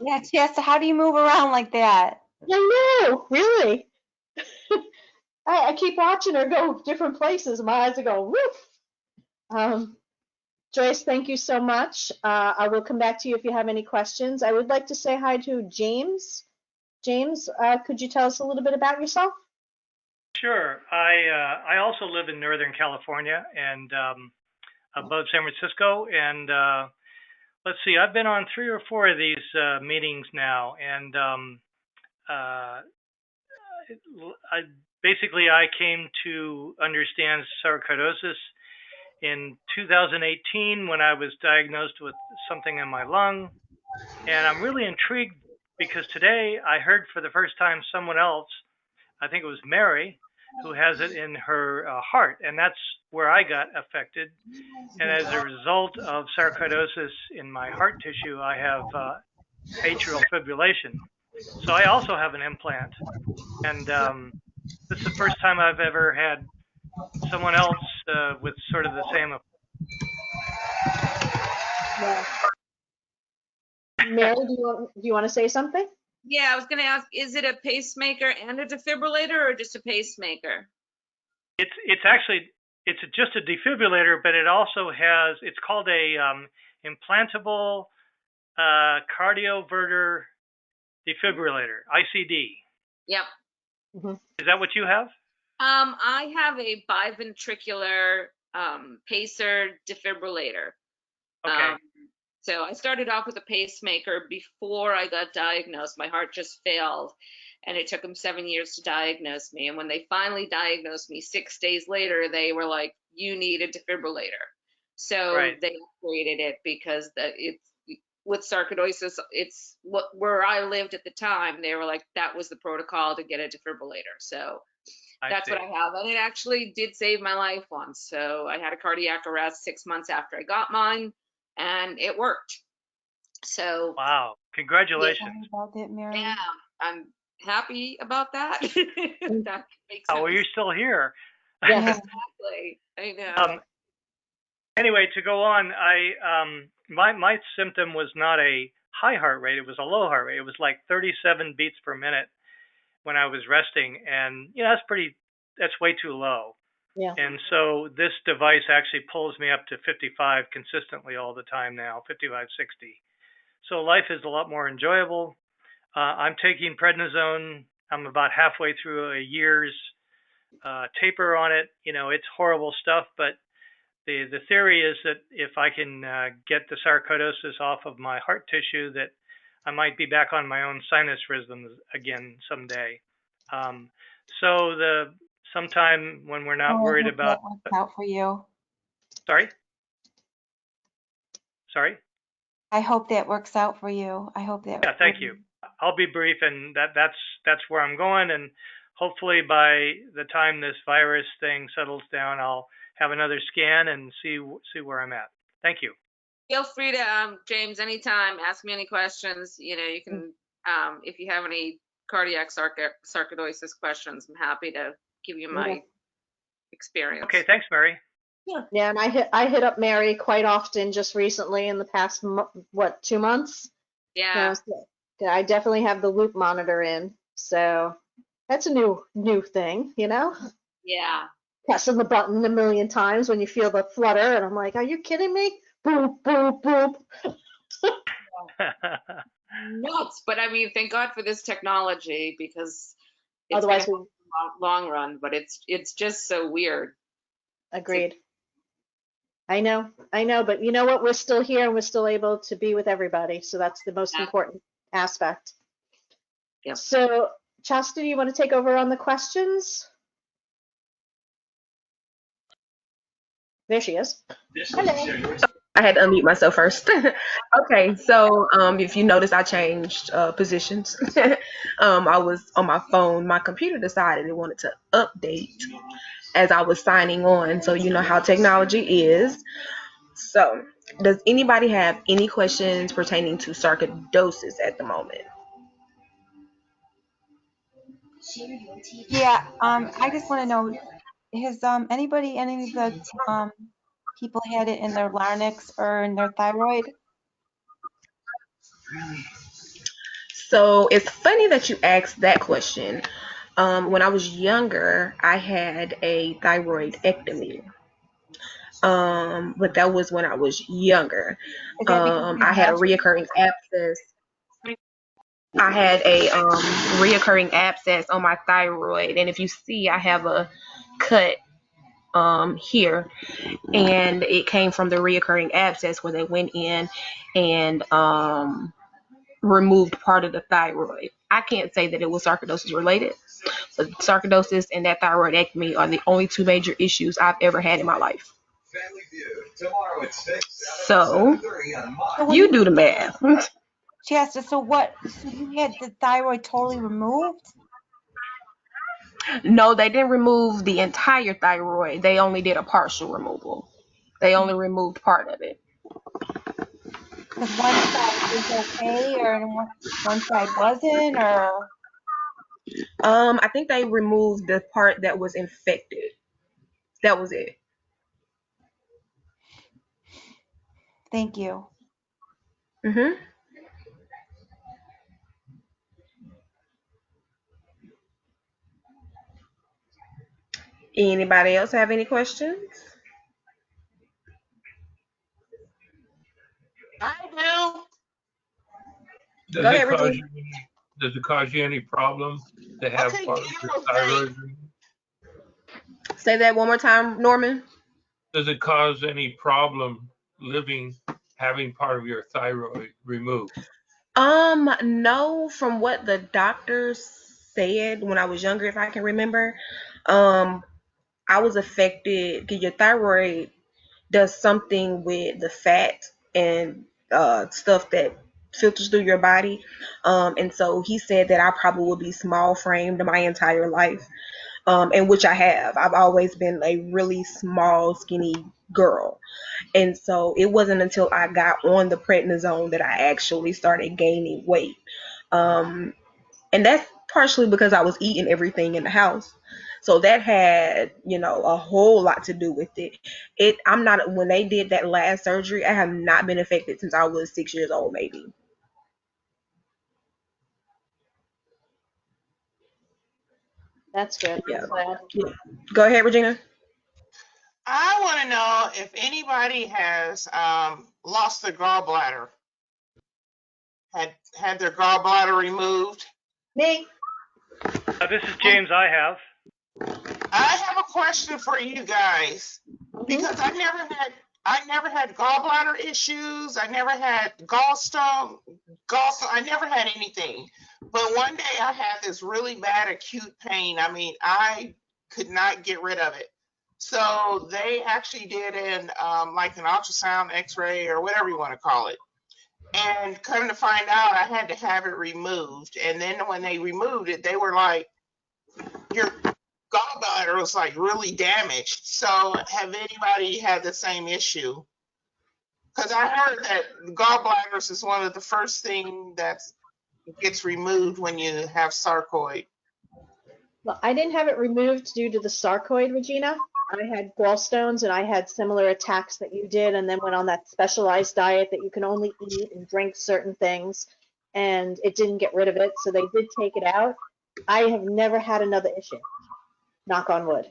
D: Yeah, Chasta, how do you move around like that?
E: I know, really. I keep watching her go different places. My eyes are going, woof. Joyce, thank you so much. I will come back to you if you have any questions. I would like to say hi to James. James, could you tell us a little bit about yourself?
I: Sure. I also live in Northern California and above San Francisco. And let's see, I've been on 3 or 4 of these meetings now, and I came to understand sarcoidosis in 2018 when I was diagnosed with something in my lung. And I'm really intrigued because today I heard for the first time someone else, I think it was Mary, who has it in her heart. And that's where I got affected. And as a result of sarcoidosis in my heart tissue, I have atrial fibrillation. So I also have an implant. And this is the first time I've ever had someone else with sort of the same.
E: Yeah. Mary, do you want to say something?
K: Yeah, I was going to ask, is it a pacemaker and a defibrillator or just a pacemaker?
I: It's actually just a defibrillator, but it also has, it's called a implantable cardioverter defibrillator, ICD.
K: Yep.
I: Is that what you have?
K: I have a biventricular pacer defibrillator.
I: Okay.
K: So I started off with a pacemaker before I got diagnosed. My heart just failed, and it took them 7 years to diagnose me. And when they finally diagnosed me 6 days later, they were like, "You need a defibrillator." So they upgraded it because it's with sarcoidosis. It's where I lived at the time. They were like, that was the protocol to get a defibrillator. So that's what I have, and it actually did save my life once. So I had a cardiac arrest 6 months after I got mine, and it worked. So
I: wow, congratulations!
K: Yeah, I'm happy about that. That makes
I: Oh, well, you're still here.
K: Yeah, exactly. I know.
I: Anyway, to go on, my symptom was not a high heart rate; it was a low heart rate. It was like 37 beats per minute when I was resting, and that's way too low.
E: Yeah.
I: And so this device actually pulls me up to 55 consistently all the time now, 55, 60. So life is a lot more enjoyable. I'm taking prednisone. I'm about halfway through a year's taper on it. It's horrible stuff, but the theory is that if I can get the sarcoidosis off of my heart tissue, that I might be back on my own sinus rhythms again someday. So sometime when we're not
D: Oh, I
I: worried
D: hope
I: about,
D: that works out for you.
I: sorry.
D: I hope that works out for you. I hope that.
I: Yeah, thank you. I'll be brief, and that's where I'm going, and hopefully by the time this virus thing settles down, I'll have another scan and see where I'm at. Thank you.
K: Feel free to, James, anytime, ask me any questions. You can, if you have any cardiac sarcoidosis questions, I'm happy to give you my experience.
I: Okay, thanks, Mary.
E: Yeah, and I hit up Mary quite often just recently in the past 2 months.
K: Yeah.
E: So I definitely have the loop monitor in, so that's a new thing,
K: Yeah.
E: Pressing the button a million times when you feel the flutter, and I'm like, are you kidding me? Boop boop boop.
K: Nuts, but I mean, thank God for this technology because it's
E: Otherwise,
K: gonna help long run, but it's just so weird.
E: Agreed. I know, but you know what? We're still here and we're still able to be with everybody, so that's the most important aspect.
K: Yep.
E: So, Chastity, you want to take over on the questions? There she is. Hello.
J: I had to unmute myself first. Okay, so if you notice, I changed positions. I was on my phone. My computer decided it wanted to update as I was signing on. So you know how technology is. So, does anybody have any questions pertaining to sarcoidosis at the moment?
D: Yeah. I just want to know, has any of the people had it in their larynx or in their thyroid?
J: So it's funny that you asked that question. When I was younger, I had a thyroidectomy. But that was when I was younger.
D: Is that because you
J: I had a
D: had
J: reoccurring abscess. I had a reoccurring abscess on my thyroid, and if you see, I have a cut here, and it came from the reoccurring abscess where they went in and removed part of the thyroid. I can't say that it was sarcoidosis related, but sarcoidosis and that thyroidectomy are the only two major issues I've ever had in my life. So you do the math.
D: Shasta, so you had the thyroid totally removed?
J: No, they didn't remove the entire thyroid. They only did a partial removal. They only removed part of it.
D: Because one side was okay, or one side wasn't, or?
J: I think they removed the part that was infected. That was it.
D: Thank you.
J: Mhm. Anybody else have any questions?
L: I
M: Does
J: Go
M: it
J: ahead,
M: cause
J: Regina.
M: you does it cause you any problem to
L: do.
M: have
L: Okay,
M: part of your
L: general thing.
M: thyroid removed?
J: Say that one more time, Norman.
M: Does it cause any problem having part of your thyroid removed?
J: No, from what the doctors said when I was younger, if I can remember, um, I was affected because your thyroid does something with the fat and stuff that filters through your body. And so he said that I probably will be small framed my entire life, and which I have. I've always been a really small, skinny girl. And so it wasn't until I got on the prednisone that I actually started gaining weight. Um, and that's partially because I was eating everything in the house. So that had, a whole lot to do with it. I'm not, when they did that last surgery, I have not been affected since I was 6 years old, maybe.
E: That's good.
J: Yeah.
E: I'm glad.
J: Go ahead, Regina.
L: I want to know if anybody has lost their gallbladder. had their gallbladder removed?
E: Me.
I: This is James. I have.
L: I have a question for you guys because I never had gallbladder issues. I never had gallstone. I never had anything. But one day I had this really bad acute pain. I mean, I could not get rid of it. So they actually did like an ultrasound, X-ray, or whatever you want to call it. And come to find out, I had to have it removed. And then when they removed it, they were like, your gallbladder was like really damaged. So have anybody had the same issue? Because I heard that gallbladders is one of the first things that gets removed when you have sarcoid.
E: Well, I didn't have it removed due to the sarcoid, Regina. I had gallstones and I had similar attacks that you did, and then went on that specialized diet that you can only eat and drink certain things, and it didn't get rid of it, so they did take it out. I have never had another issue. Knock on wood.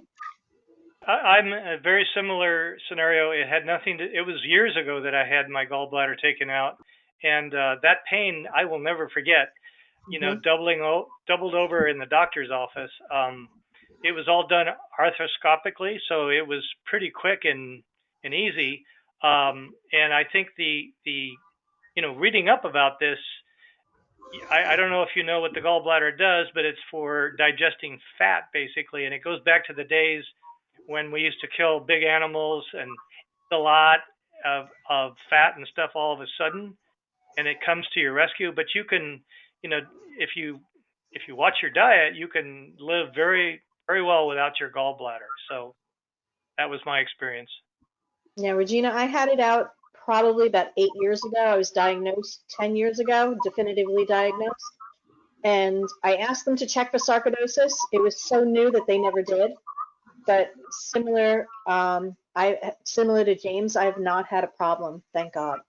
I: I'm a very similar scenario. It had nothing to. It was years ago that I had my gallbladder taken out, and that pain I will never forget. You know, doubled over in the doctor's office. It was all done arthroscopically, so it was pretty quick and easy. And I think the reading up about this, I don't know if you know what the gallbladder does, but it's for digesting fat basically, and it goes back to the days when we used to kill big animals and a lot of fat and stuff all of a sudden, and it comes to your rescue. But you can, if you watch your diet, you can live very, very well without your gallbladder. So that was my experience.
E: Yeah, Regina, I had it out probably about 8 years ago. I was diagnosed 10 years ago, definitively diagnosed. And I asked them to check for sarcoidosis. It was so new that they never did. But similar to James, I have not had a problem, thank God.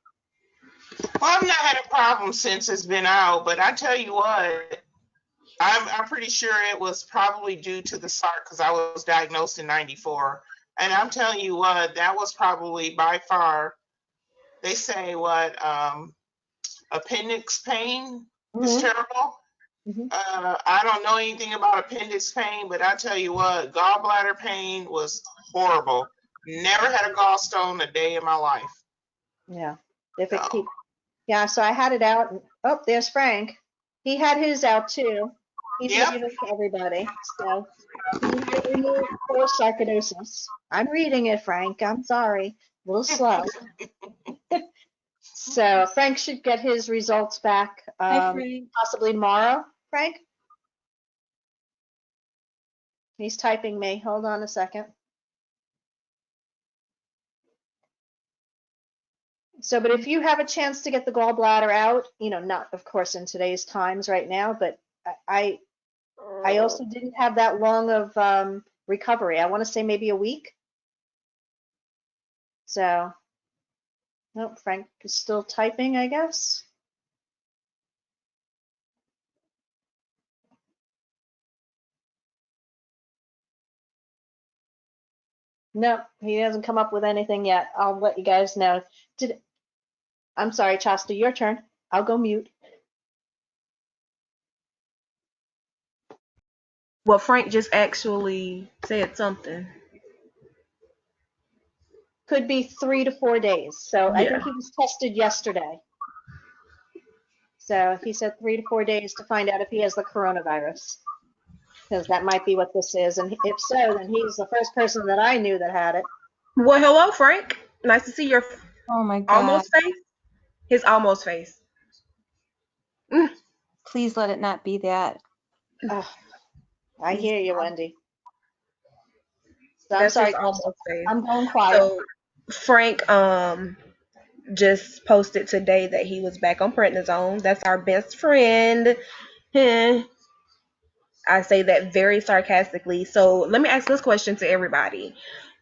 L: Well, I've not had a problem since it's been out, but I tell you what, I'm pretty sure it was probably due to the SARC because I was diagnosed in '94. And I'm telling you what, that was probably by far, they say what, appendix pain is terrible. I don't know anything about appendix pain, but I tell you what, gallbladder pain was horrible. Never had a gallstone a day in my life.
E: Yeah, yeah. So I had it out. And, oh, there's Frank. He had his out too. He's reviewing to everybody. So he had it removed for sarcoidosis. I'm reading it, Frank. I'm sorry, a little slow. So Frank should get his results back possibly tomorrow. Frank? He's typing me. Hold on a second. So, but if you have a chance to get the gallbladder out, not of course in today's times right now, but I also didn't have that long of recovery. I want to say maybe a week. So, nope, Frank is still typing, I guess. Nope, he hasn't come up with anything yet. I'll let you guys know. I'm sorry, Chasta, your turn. I'll go mute.
J: Well, Frank just actually said something.
E: Could be 3 to 4 days. So I think he was tested yesterday. So he said 3 to 4 days to find out if he has the coronavirus, because that might be what this is. And if so, then he's the first person that I knew that had it.
J: Well, hello, Frank. Nice to see your
O: almost
J: face. His almost face.
O: Please let it not be that.
E: Oh, I hear you, Wendy. So I'm
J: That's
E: sorry,
J: his almost face.
E: I'm going quiet.
J: So Frank just posted today that he was back on prednisone. That's our best friend. I say that very sarcastically. So let me ask this question to everybody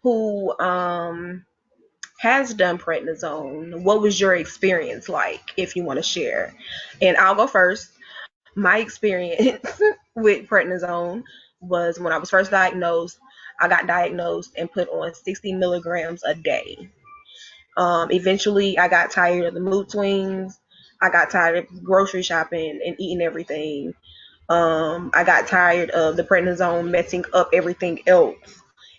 J: who has done prednisone. What was your experience like, if you want to share? And I'll go first. My experience with prednisone was when I was first diagnosed. I got diagnosed and put on 60 milligrams a day. Eventually, I got tired of the mood swings. I got tired of grocery shopping and eating everything. I got tired of the prednisone messing up everything else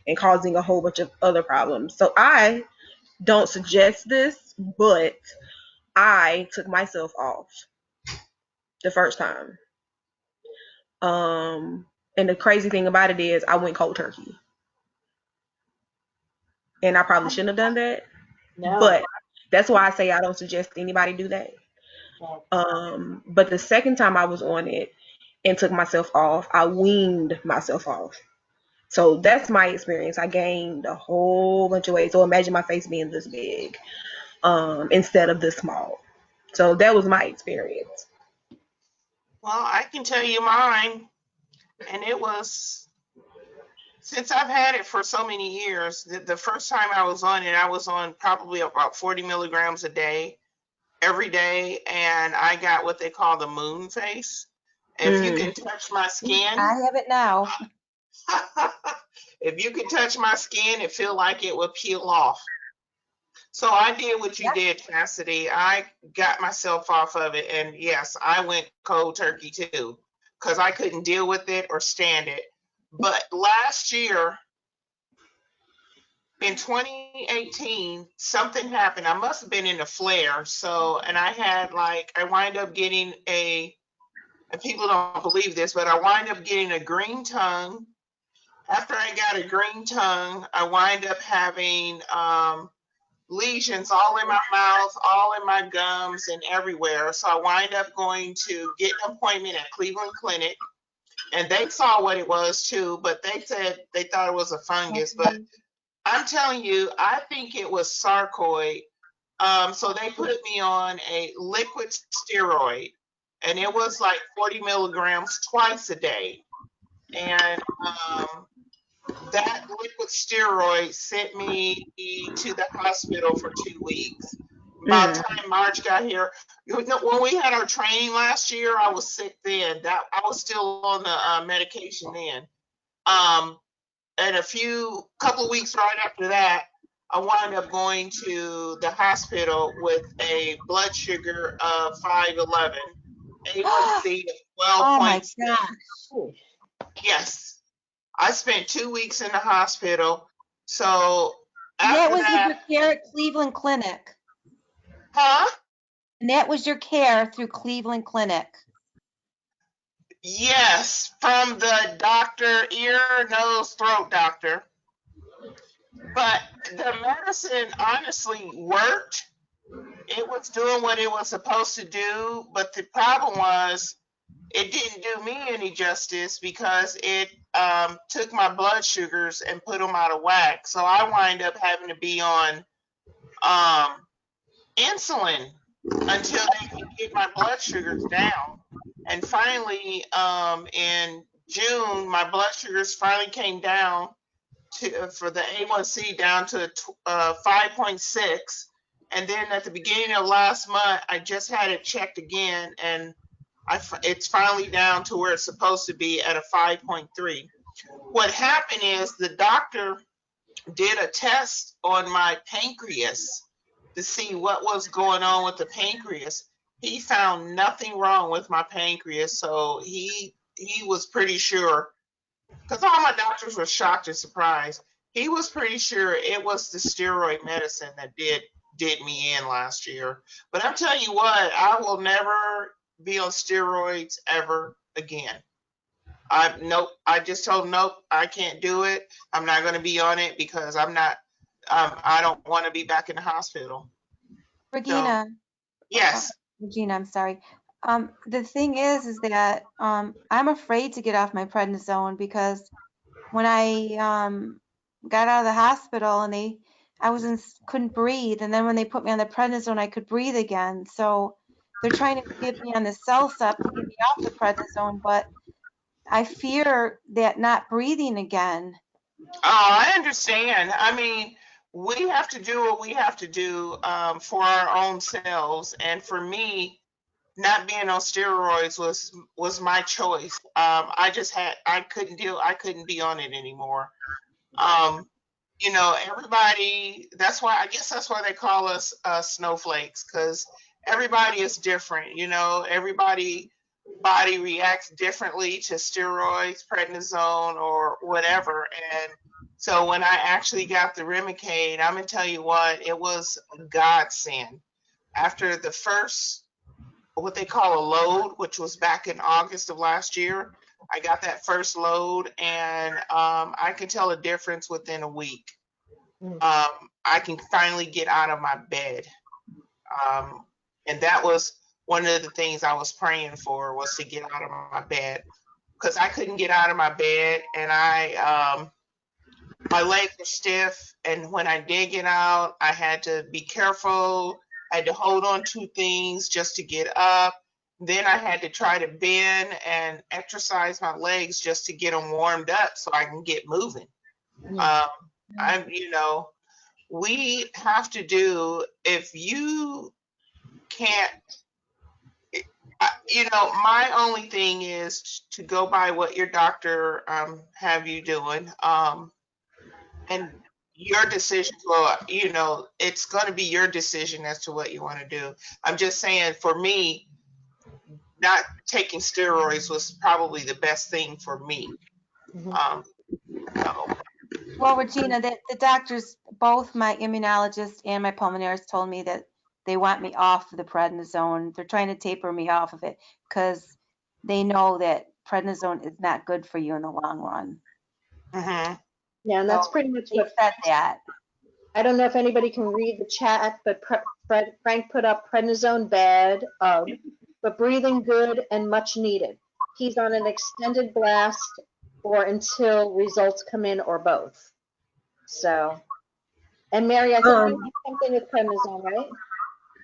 J: and causing a whole bunch of other problems. So I don't suggest this, but I took myself off the first time. And the crazy thing about it is I went cold turkey. And I probably shouldn't have done that.
E: No.
J: But that's why I say I don't suggest anybody do that. But the second time I was on it and took myself off, I weaned myself off. So that's my experience. I gained a whole bunch of weight. So imagine my face being this big, instead of this small. So that was my experience.
L: Well, I can tell you mine, and it was since I've had it for so many years. The first time I was on it, I was on probably about 40 milligrams a day, every day, and I got what they call the moon face. If you can touch my skin,
O: I have it now.
L: if you can touch my skin, it feel like it would peel off. So I did what you did, Cassidy. I got myself off of it, and yes, I went cold turkey too, because I couldn't deal with it or stand it. But last year, in 2018, something happened. I must have been in a flare. So, and I had I wind up getting and people don't believe this, but I wind up getting a green tongue. After I got a green tongue, I wind up having lesions all in my mouth, all in my gums, and everywhere. So I wind up going to get an appointment at Cleveland Clinic, and they saw what it was too, but they said they thought it was a fungus. But I'm telling you, I think it was sarcoid. So they put me on a liquid steroid, and it was like 40 milligrams twice a day. And that liquid steroid sent me to the hospital for 2 weeks. By the time March got here, when we had our training last year, I was sick then. That I was still on the medication then. And couple of weeks right after that, I wound up going to the hospital with a blood sugar of 511, A1C of
O: Oh my
L: 12.6.
O: gosh.
L: Yes, I spent 2 weeks in the hospital. So
O: And that
L: after
O: was with
L: that,
O: your care at Cleveland Clinic.
L: huh?
O: And that was your care through Cleveland Clinic.
L: Yes, from the doctor, ear, nose, throat doctor. But the medicine honestly worked. It was doing what it was supposed to do, but the problem was it didn't do me any justice because it took my blood sugars and put them out of whack. So I wind up having to be on insulin until they could get my blood sugars down. And finally, in June, my blood sugars finally came down for the A1C down to 5.6. And then at the beginning of last month, I just had it checked again, and it's finally down to where it's supposed to be at a 5.3. What happened is the doctor did a test on my pancreas to see what was going on with the pancreas. He found nothing wrong with my pancreas, so he was pretty sure, because all my doctors were shocked and surprised. He was pretty sure it was the steroid medicine that did me in last year. But I'm telling you what, I will never be on steroids ever again. I just told him nope, I can't do it. I'm not going to be on it because I don't want to be back in the hospital.
O: Regina.
L: Yes.
O: Regina, I'm sorry. The thing is that I'm afraid to get off my prednisone because when I got out of the hospital and couldn't breathe, and then when they put me on the prednisone, I could breathe again. So they're trying to get me on the CellCept to get me off the prednisone, but I fear that not breathing again.
L: Oh, I understand. I mean, we have to do what we have to do for our own selves. And for me, not being on steroids was my choice. I couldn't be on it anymore. Everybody, I guess that's why they call us snowflakes, because everybody is different, you know, everybody body reacts differently to steroids, prednisone, or whatever. And so when I actually got the Remicade, I'm gonna tell you what, it was a godsend. After the first, what they call a load, which was back in August of last year, I got that first load, and I can tell a difference within a week. I can finally get out of my bed. And that was one of the things I was praying for, was to get out of my bed, because I couldn't get out of my bed, and my legs were stiff. And when I did get out, I had to be careful. I had to hold on to things just to get up. Then I had to try to bend and exercise my legs just to get them warmed up so I can get moving. I'm, you know, we have to do, if you can't, you know, my only thing is to go by what your doctor have you doing, and your decision. Well, you know, it's going to be your decision as to what you want to do. I'm just saying, for me, not taking steroids was probably the best thing for me. So.
O: Well, Regina, the doctors, both my immunologist and my pulmonologist, told me that they want me off the prednisone. They're trying to taper me off of it because they know that prednisone is not good for you in the long run.
E: Yeah, and that's
O: So
E: pretty much
O: they
E: what
O: said that.
E: I don't know if anybody can read the chat, but Frank put up prednisone bad, but breathing good and much needed. He's on an extended blast or until results come in, or both. So, and Mary, I think you did something with prednisone, right?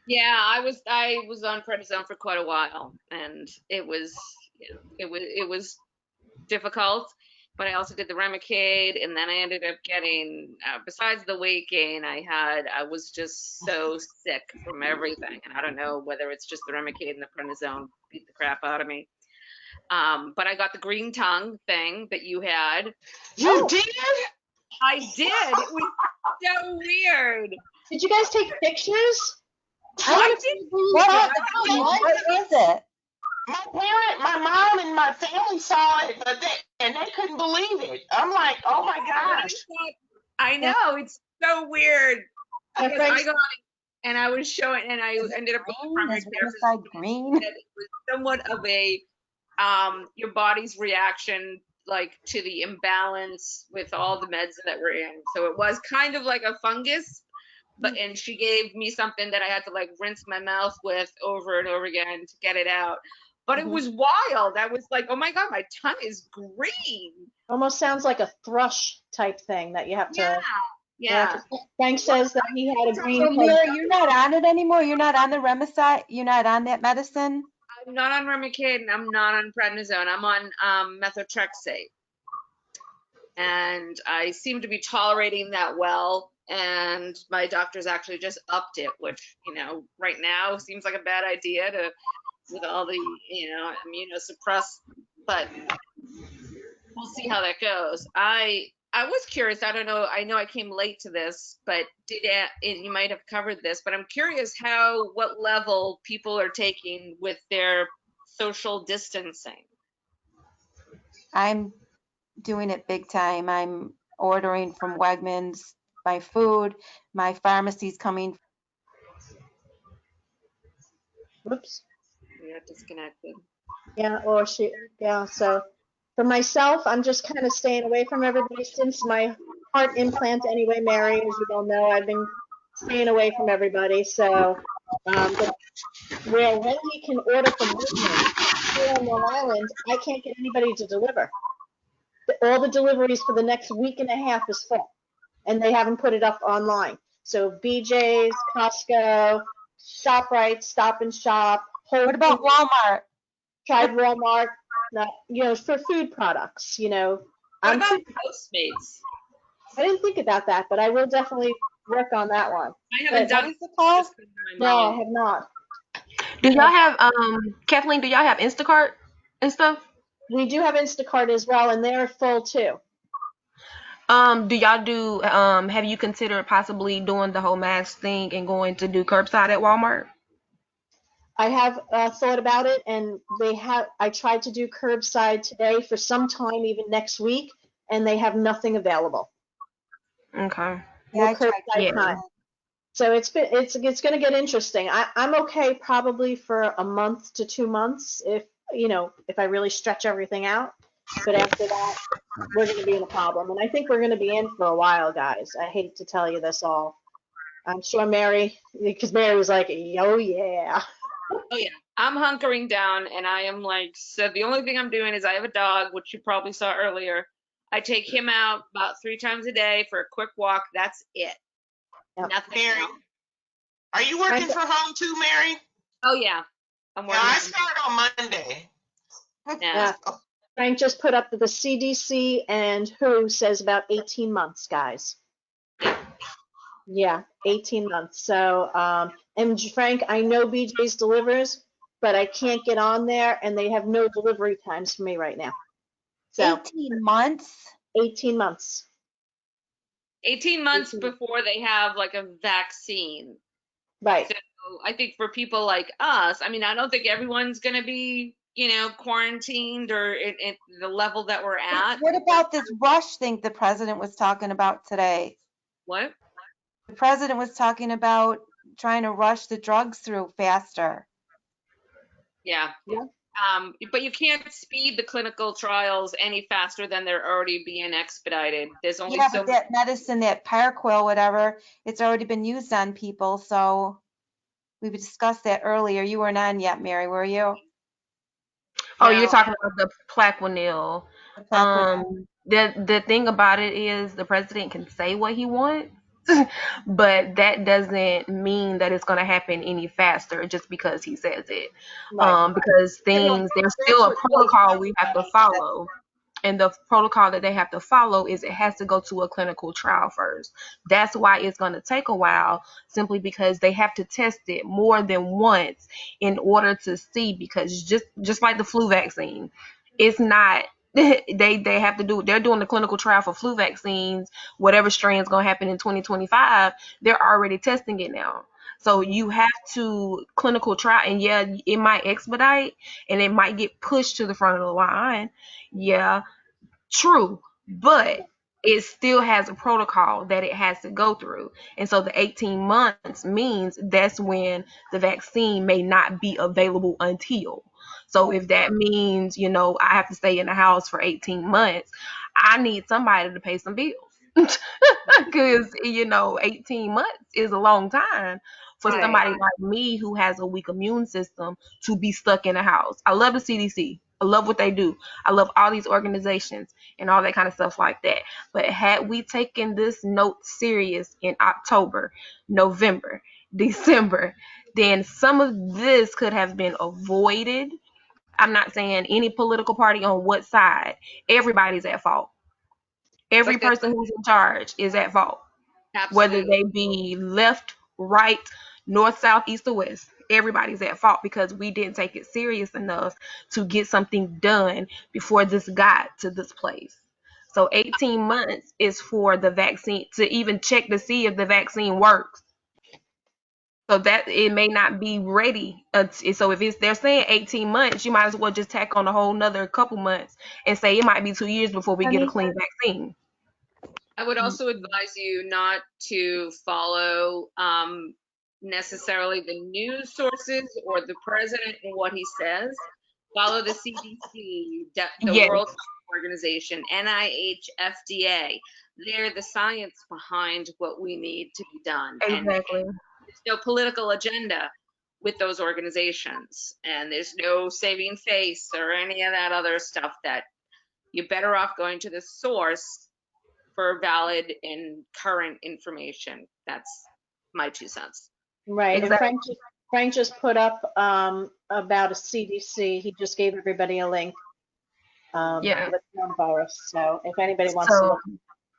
K: Yeah, I was on prednisone for quite a while, and it was, you know, it was difficult. But I also did the Remicade, and then I ended up getting, besides the weight gain I was just so sick from everything. And I don't know whether it's just the Remicade and the prednisone beat the crap out of me. But I got the green tongue thing that you had.
L: You did?
K: I did. It was so weird.
E: Did you guys take pictures?
K: I did.
O: What was it?
L: My mom and my family saw it, but they couldn't believe it. I'm like, oh my gosh.
K: I know, it's so weird. Because I got it and I was showing, and I ended up going to primary care.
O: Green.
K: It was somewhat of a your body's reaction, like, to the imbalance with all the meds that were in. So it was kind of like a fungus. But and she gave me something that I had to like rinse my mouth with over and over again to get it out. But it was wild. I was like, oh my God, my tongue is green.
E: Almost sounds like a thrush type thing that you have to.
K: Yeah.
E: Frank says that he had a green.
O: So Mary, you're not on it anymore? You're not on the Remicade? You're not on that medicine?
K: I'm not on Remicade and I'm not on prednisone. I'm on methotrexate. And I seem to be tolerating that well. And my doctor's actually just upped it, which, you know, right now seems like a bad idea with all the, you know, immunosuppress, but we'll see how that goes. I was curious. I don't know. I know I came late to this, but you might have covered this, but I'm curious what level people are taking with their social distancing.
O: I'm doing it big time. I'm ordering from Wegmans my food. My pharmacy's coming.
E: Whoops.
K: We got disconnected.
E: Yeah, so for myself, I'm just kind of staying away from everybody since my heart implant anyway, Mary, as you all know, I've been staying away from everybody. So where Wendy can order from Wegmans here on Long Island, I can't get anybody to deliver. All the deliveries for the next week and a half is full, and they haven't put it up online. So BJ's, Costco, ShopRite, Stop and Shop.
O: What about Walmart?
E: Tried Walmart, you know, for food products, you know.
K: What about Postmates?
E: I didn't think about that, but I will definitely work on that one.
K: I haven't done it.
E: No, I have not.
J: Do y'all have Kathleen? Do y'all have Instacart and stuff?
E: We do have Instacart as well, and they're full too.
J: Do y'all do? Have you considered possibly doing the whole mask thing and going to do curbside at Walmart?
E: I have thought about it, and I tried to do curbside today for some time, even next week, and they have nothing available.
J: Okay.
E: No
O: Yeah, I tried
E: curbside
J: Yeah.
E: time. So it's going to get interesting. I'm okay probably for a month to 2 months if I really stretch everything out. But after that, we're going to be in a problem, and I think we're going to be in for a while, guys. I hate to tell you this all. I'm sure because Mary was like, oh yeah.
K: Oh yeah, I'm hunkering down, and I am like, so the only thing I'm doing is I have a dog, which you probably saw earlier. I take him out about 3 times a day for a quick walk. That's it.
E: Yep.
K: Nothing
L: Mary,
K: else.
L: are you working
E: Frank,
L: from home too, Mary?
K: Oh yeah, I'm
L: Yeah,
K: working
L: I
K: from home.
L: start on Monday.
K: Yeah.
E: Frank just put up that the CDC and WHO says about 18 months, guys.
K: Yeah.
E: Yeah, 18 months. So, and Frank, I know BJ's delivers, but I can't get on there, and they have no delivery times for me right now. So
O: 18 months?
E: 18 months.
K: 18 months
E: 18
K: before they have like a vaccine.
E: Right.
K: So I think for people like us, I mean, I don't think everyone's going to be, quarantined or at the level that we're at.
O: What about this rush thing the president was talking about today?
K: What?
O: The president was talking about trying to rush the drugs through faster.
K: Yeah.
E: Yeah.
K: But you can't speed the clinical trials any faster than they're already being expedited. There's only
O: Yeah,
K: so
O: but that medicine, that Paraquil, whatever, it's already been used on people. So we discussed that earlier. You weren't on yet, Mary, were you?
J: Oh, you're
K: No.
J: talking about the Plaquenil.
O: The Plaquenil.
J: The thing about it is the president can say what he wants, but that doesn't mean that it's going to happen any faster just because he says it.
E: Right.
J: Because
E: Well,
J: there's
E: that's
J: still a
E: what really
J: protocol we have to
E: happened.
J: follow. And the protocol that they have to follow is it has to go to a clinical trial first. That's why it's going to take a while, simply because they have to test it more than once in order to see, because just like the flu vaccine, it's not they have to do, they're doing the clinical trial for flu vaccines, whatever strain is going to happen in 2025, they're already testing it now. So you have to clinical trial, and yeah, it might expedite and it might get pushed to the front of the line. Yeah, true, but it still has a protocol that it has to go through. And so the 18 months means that's when the vaccine may not be available until. So if that means, I have to stay in the house for 18 months, I need somebody to pay some bills. Because 18 months is a long time for
E: Right.
J: somebody like me who has a weak immune system to be stuck in the house. I love the CDC. I love what they do. I love all these organizations and all that kind of stuff like that. But had we taken this note serious in October, November, December, then some of this could have been avoided. I'm not saying any political party on what side. Everybody's at fault. Every
K: But that,
J: person who's in charge is at fault, whether
K: absolutely.
J: they be left, right, north, south, east, or west. Everybody's at fault because we didn't take it serious enough to get something done before this got to this place. So 18 months is for the vaccine to even check to see if the vaccine works. So that it may not be ready. So if they're saying 18 months, you might as well just tack on a whole nother couple months and say it might be 2 years before we
E: I
J: get a
E: mean,
J: clean vaccine.
K: I would also advise you not to follow necessarily the news sources or the president and what he says. Follow the CDC, the
J: Yes,
K: World Health Organization, NIH, FDA. They're the science behind what we need to be done. And
J: exactly.
K: there's no political agenda with those organizations. And there's no saving face or any of that other stuff. That you're better off going to the source for valid and current information. That's my 2 cents.
E: right. And
J: Exactly.
E: Frank just put up about a CDC. He just gave everybody a link
J: Yeah.
E: for the coronavirus. So if anybody wants to
J: So
E: look,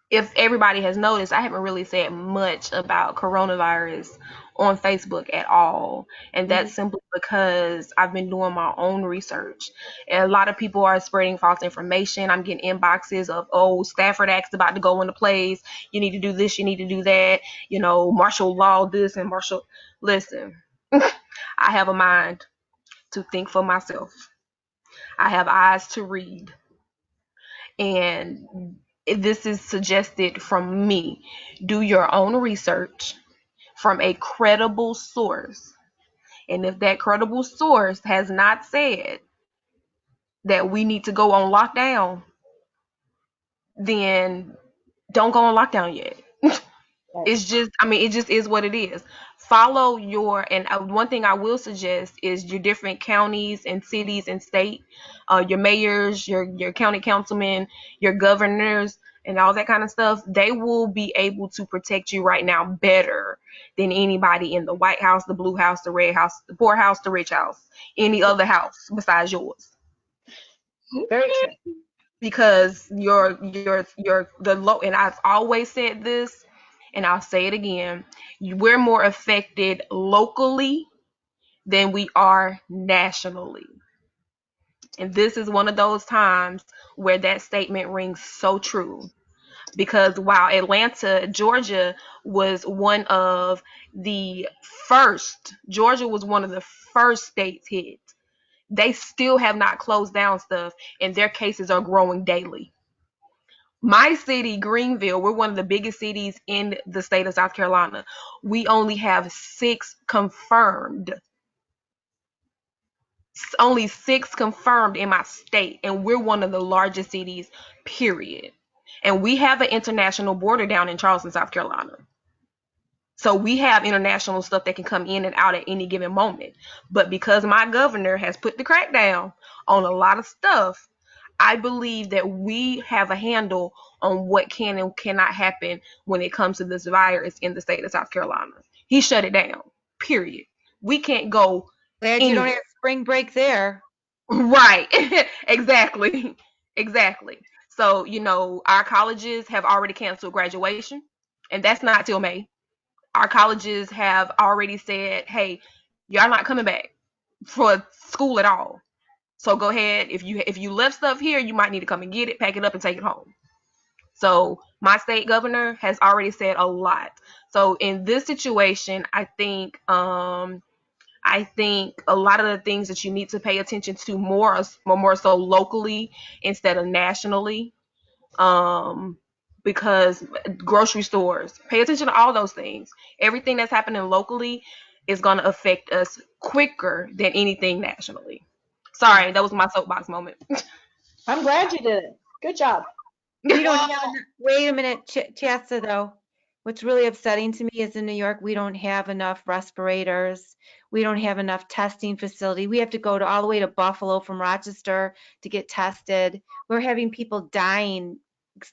J: if everybody has noticed, I haven't really said much about coronavirus on Facebook at all. And that's simply because I've been doing my own research. And a lot of people are spreading false information. I'm getting inboxes of, oh, Stafford Act's about to go into place. You need to do this, you need to do that. Martial law this and martial. Listen, I have a mind. to think for myself. I have eyes to read. And this is suggested from me. Do your own research from a credible source. And if that credible source has not said that we need to go on lockdown, then don't go on lockdown yet. It's just, I mean, it just is what it is. Follow your, and one thing I will suggest is your different counties and cities and state, your mayors, your county councilmen, your governors, and all that kind of stuff. They will be able to protect you right now better than anybody in the White House, the Blue House, the Red House, the Poor House, the Rich House, any other house besides yours.
E: Very true.
J: Because your the low, and I've always said this and I'll say it again, we're more affected locally than we are nationally. And this is one of those times where that statement rings so true. Because while Atlanta, Georgia was one of the Georgia was one of the first states hit. They still have not closed down stuff, and their cases are growing daily. My city, Greenville, we're one of the biggest cities in the state of South Carolina. We only have 6 confirmed. Only 6 confirmed in my state, and we're one of the largest cities, period. And we have an international border down in Charleston, South Carolina. So we have international stuff that can come in and out at any given moment. But because my governor has put the crackdown on a lot of stuff, I believe that we have a handle on what can and cannot happen when it comes to this virus in the state of South Carolina. He shut it down, period. We can't go
O: Glad you don't
J: anywhere.
O: have spring break there.
J: Right. Exactly. Exactly. So, our colleges have already canceled graduation, and that's not till May. Our colleges have already said, hey, y'all not coming back for school at all. So go ahead. If you left stuff here, you might need to come and get it, pack it up, and take it home. So my state governor has already said a lot. So in this situation, I think a lot of the things that you need to pay attention to more so locally instead of nationally. Because grocery stores, pay attention to all those things. Everything that's happening locally is going to affect us quicker than anything nationally. Sorry, that was my soapbox moment.
E: I'm glad you did it. Good job.
O: We don't have enough, wait a minute, Chasta, though. What's really upsetting to me is in New York, we don't have enough respirators. We don't have enough testing facility. We have to go all the way to Buffalo from Rochester to get tested. We're having people dying.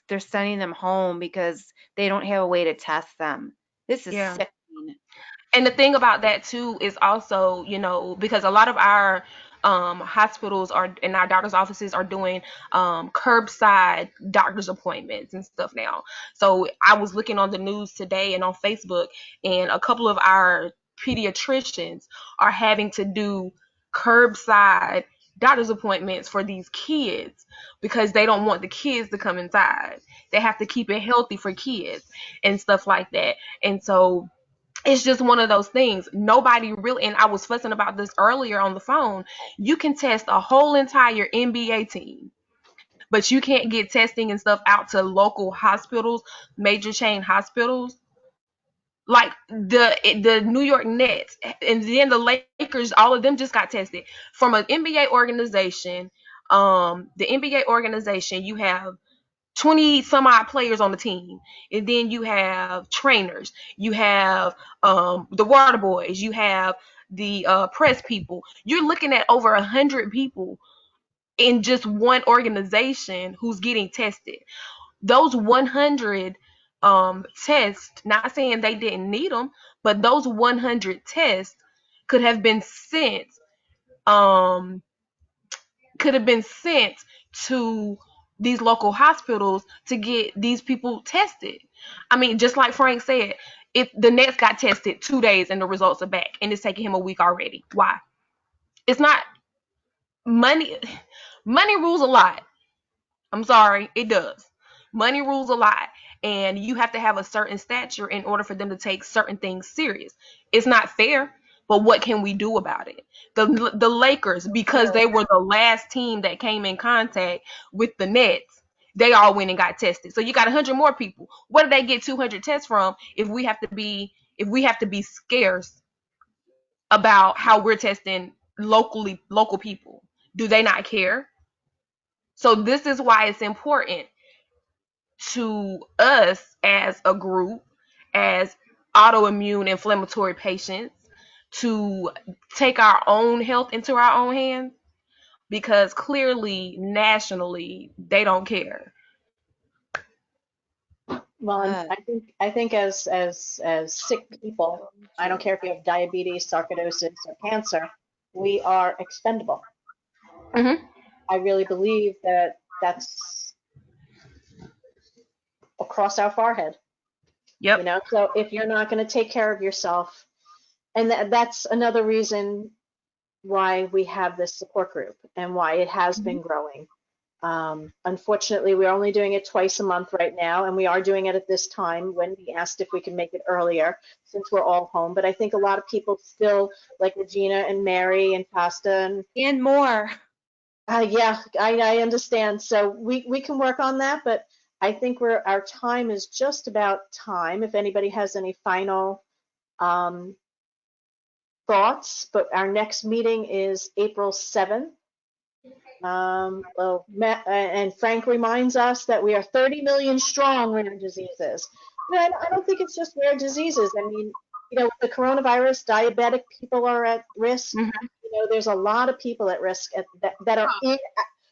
O: They're sending them home because they don't have a way to test them. This is
J: Yeah.
O: sickening.
J: And the thing about that too is also, because a lot of our hospitals are and our doctor's offices are doing curbside doctor's appointments and stuff now. So I was looking on the news today and on Facebook, and a couple of our pediatricians are having to do curbside doctor's appointments for these kids because they don't want the kids to come inside. They have to keep it healthy for kids and stuff like that. And so it's just one of those things. Nobody really, and I was fussing about this earlier on the phone. You can test a whole entire NBA team, but you can't get testing and stuff out to local hospitals, major chain hospitals. Like the New York Nets and then the Lakers, all of them just got tested from an NBA organization. The NBA organization, you have 20 some odd players on the team, and then you have trainers, you have the water boys, you have the press people. You're looking at over 100 people in just one organization who's getting tested. Those 100 tests, not saying they didn't need them, but those 100 tests could have been sent um could have been sent to these local hospitals to get these people tested. I mean, just like Frank said, if the Nets got tested 2 days and the results are back, and it's taking him a week already, why? It's not money. Money rules a lot. I'm sorry, it does. Money rules a lot, and you have to have a certain stature in order for them to take certain things serious. It's not fair but what can we do about it? The Lakers, because they were the last team that came in contact with the Nets, they all went and got tested. So you got 100 more people. Where do they get 200 tests from if we have to be scarce about how we're testing local people? Do they not care? So this is why it's important to us as a group, as autoimmune inflammatory patients, to take our own health into our own hands, because clearly nationally they don't care.
E: Well, and I think as sick people, I don't care if you have diabetes, sarcoidosis, or cancer, we are expendable.
J: Mm-hmm.
E: I really believe that that's across our forehead.
J: Yep.
E: You know, so if you're not going to take care of yourself, and that's another reason why we have this support group and why it has been growing. Unfortunately, we're only doing it twice a month right now, and we are doing it at this time. When we asked if we could make it earlier, since we're all home, but I think a lot of people still, like Regina and Mary and Pasta
O: and more.
E: Yeah, I understand. So we can work on that, but I think our time is just about time. If anybody has any final thoughts, but our next meeting is April 7th. Well, Matt, and Frank reminds us that we are 30 million strong rare diseases. But I don't think it's just rare diseases. I mean, you know, the coronavirus, diabetic people are at risk.
J: Mm-hmm.
E: You know, there's a lot of people at risk that are in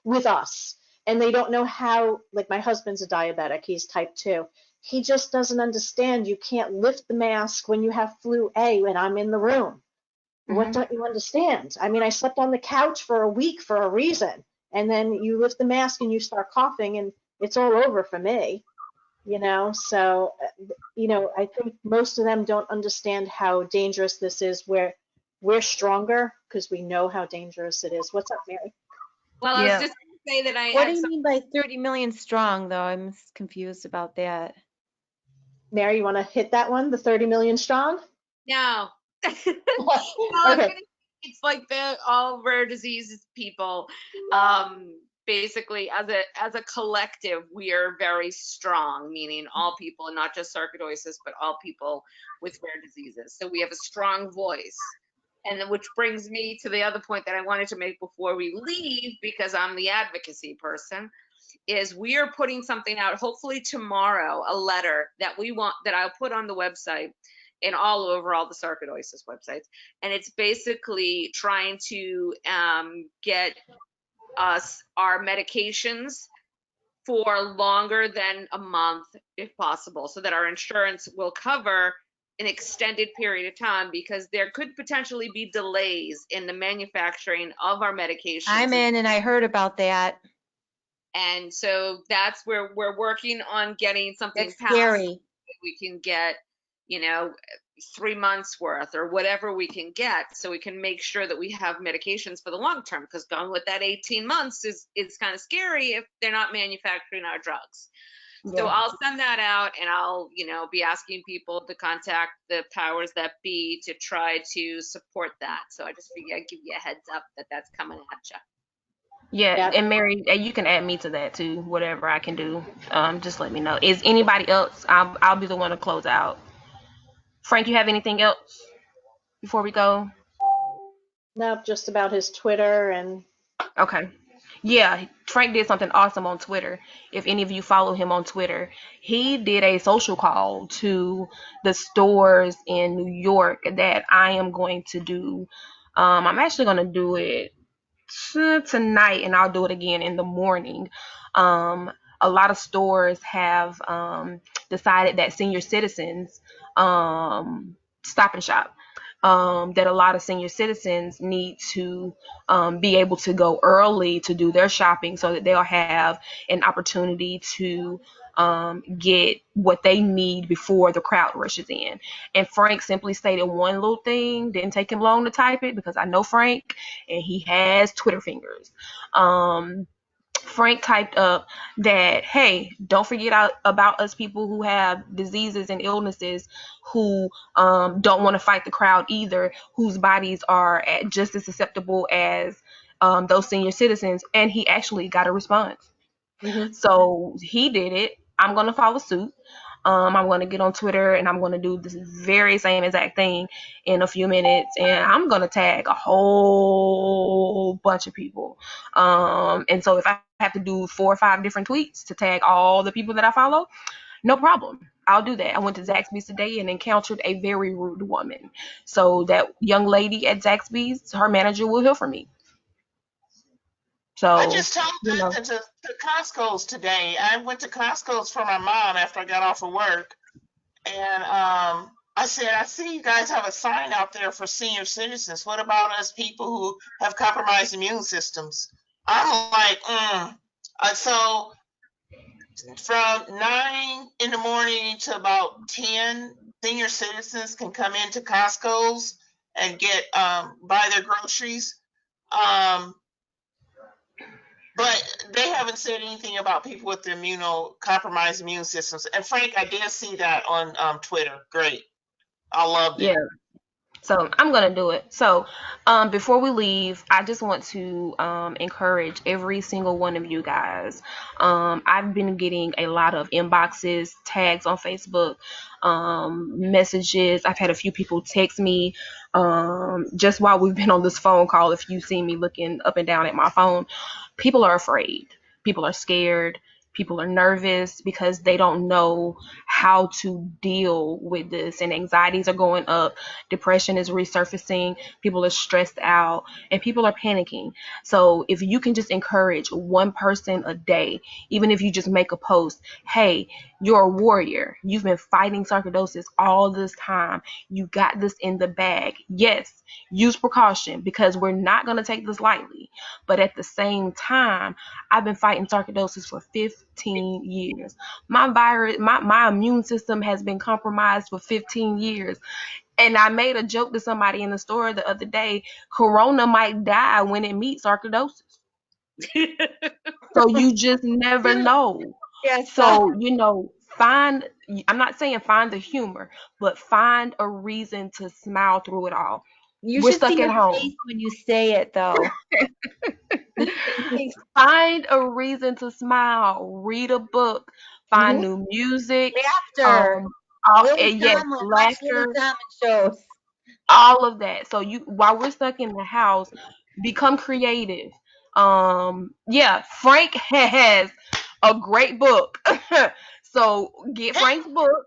E: with us, and they don't know how. Like my husband's a diabetic; he's type 2. He just doesn't understand. You can't lift the mask when you have flu A, and I'm in the room. What don't you understand? I mean, I slept on the couch for a week for a reason. And then you lift the mask and you start coughing and it's all over for me, you know? So, you know, I think most of them don't understand how dangerous this is. We're stronger because we know how dangerous it is. What's up, Mary?
K: Well, I was just going to say that I
O: What
K: had
O: do you mean by 30 million strong, though? I'm confused about that.
E: Mary, you want to hit that one, the 30 million strong?
K: No.
E: Okay.
K: It's like all rare diseases people. Basically, as a collective, we are very strong, meaning all people, not just sarcoidosis, but all people with rare diseases. So we have a strong voice. And then, which brings me to the other point that I wanted to make before we leave, because I'm the advocacy person, is we are putting something out, hopefully tomorrow, a letter that I'll put on the website and all over all the sarcoidosis websites. And it's basically trying to get us our medications for longer than a month, if possible, so that our insurance will cover an extended period of time, because there could potentially be delays in the manufacturing of our medications.
O: I'm in, and I heard about that.
K: And so that's where we're working on getting something passed.
O: Scary.
K: We can get, you know, 3 months worth or whatever we can get, so we can make sure that we have medications for the long term, because going with that 18 months is kind of scary if they're not manufacturing our drugs. Yeah. So I'll send that out, and I'll, you know, be asking people to contact the powers that be to try to support that. So I just figured I'd give you a heads up that that's coming at you.
J: Yeah, and Mary, you can add me to that too. Whatever I can do, just let me know. Is anybody else? I'll be the one to close out. Frank, you have anything else before we go?
E: Nope, just about his Twitter and.
J: Okay. Yeah, Frank did something awesome on Twitter. If any of you follow him on Twitter, he did a social call to the stores in New York that I am going to do. I'm actually going to do it tonight, and I'll do it again in the morning. A lot of stores have decided that senior citizens stop and shop. That a lot of senior citizens need to be able to go early to do their shopping, so that they'll have an opportunity to get what they need before the crowd rushes in. And Frank simply stated one little thing, didn't take him long to type it, because I know Frank and he has Twitter fingers. Frank typed up that, hey, don't forget about us people who have diseases and illnesses who don't want to fight the crowd either, whose bodies are just as susceptible as those senior citizens. And he actually got a response.
B: Mm-hmm.
J: So he did it. I'm going to follow suit. I'm going to get on Twitter and I'm going to do this very same exact thing in a few minutes. And I'm going to tag a whole bunch of people. And so if I have to do 4 or 5 different tweets to tag all the people that I follow, no problem. I'll do that. I went to Zaxby's today and encountered a very rude woman. So that young lady at Zaxby's, her manager will hear from me.
L: I
J: So,
L: just told that to Costco's today. I went to Costco's for my mom after I got off of work. And I said, I see you guys have a sign out there for senior citizens. What about us people who have compromised immune systems? I'm like, So from 9 in the morning to about 10, senior citizens can come into Costco's and get buy their groceries. But they haven't said anything about people with immunocompromised immune systems. And Frank, I did see that on Twitter. Great. I loved it.
J: yeah. So I'm gonna do it. So before we leave, I just want to encourage every single one of you guys. I've been getting a lot of inboxes, tags on Facebook, messages. I've had a few people text me just while we've been on this phone call. If you see me looking up and down at my phone, people are afraid. People are scared. People are nervous because they don't know how to deal with this, and anxieties are going up, depression is resurfacing, people are stressed out, and people are panicking. So if you can just encourage one person a day, even if you just make a post, hey, you're a warrior, you've been fighting sarcoidosis all this time, you got this in the bag. Yes, use precaution because we're not going to take this lightly, but at the same time, I've been fighting sarcoidosis for 15 years. My immune system has been compromised for 15 years. And I made a joke to somebody in the store the other day, corona might die when it meets sarcoidosis. So you just never know.
H: Yes.
J: So, I'm not saying find the humor, but find a reason to smile through it all.
H: You
J: We're
H: should see
J: stuck at
H: your
J: home.
H: face when you say it, though.
J: Find a reason to smile. Read a book. Find new music.
H: Laughter.
J: Yes,
H: Watch Little
J: laughter.
H: Tomlin shows.
J: All of that. So while we're stuck in the house, become creative. Yeah, Frank has a great book. So get Frank's book,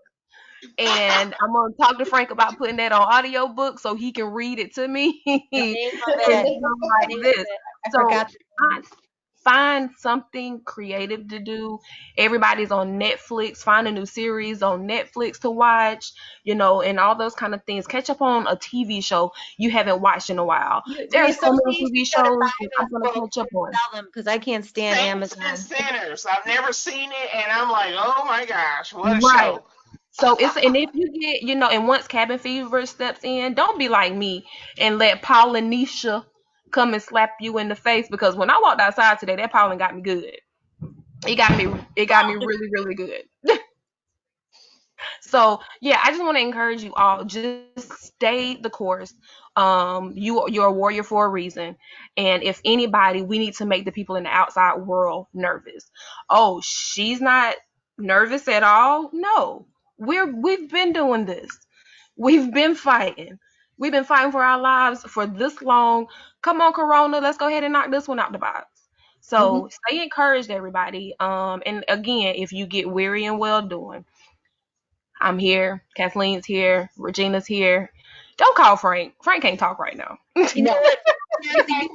J: and I'm gonna talk to Frank about putting that on audio book so he can read it to me.
H: The name of
J: And
H: it.
J: like this.
H: I
J: So
H: forgot.
J: find something creative to do. Everybody's on Netflix. Find a new series on Netflix to watch, and all those kind of things. Catch up on a TV show you haven't watched in a while.
H: The
J: There are so many
H: association
J: TV
H: gotta
J: shows
H: buy
J: that I'm
H: those
J: gonna
H: books
J: catch up
H: and
J: on.
H: sell them because I can't stand
L: Saints
H: Amazon.
L: and Sinners. I've never seen it, and I'm like, oh my gosh, what a
J: Right.
L: show.
J: So and if you get, and once cabin fever steps in, don't be like me and let Polynesia come and slap you in the face, because when I walked outside today, that pollen got me good. It got me really, really good. So yeah, I just want to encourage you all, just stay the course. You're a warrior for a reason, and if anybody, we need to make the people in the outside world nervous. Oh, she's not nervous at all. No, we've been doing this. We've been fighting. We've been fighting for our lives for this long. Come on, Corona, let's go ahead and knock this one out the box. So stay encouraged, everybody. And again, if you get weary and well doing, I'm here. Kathleen's here. Regina's here. Don't call Frank. Frank can't talk right now.
H: You know what, Nancy,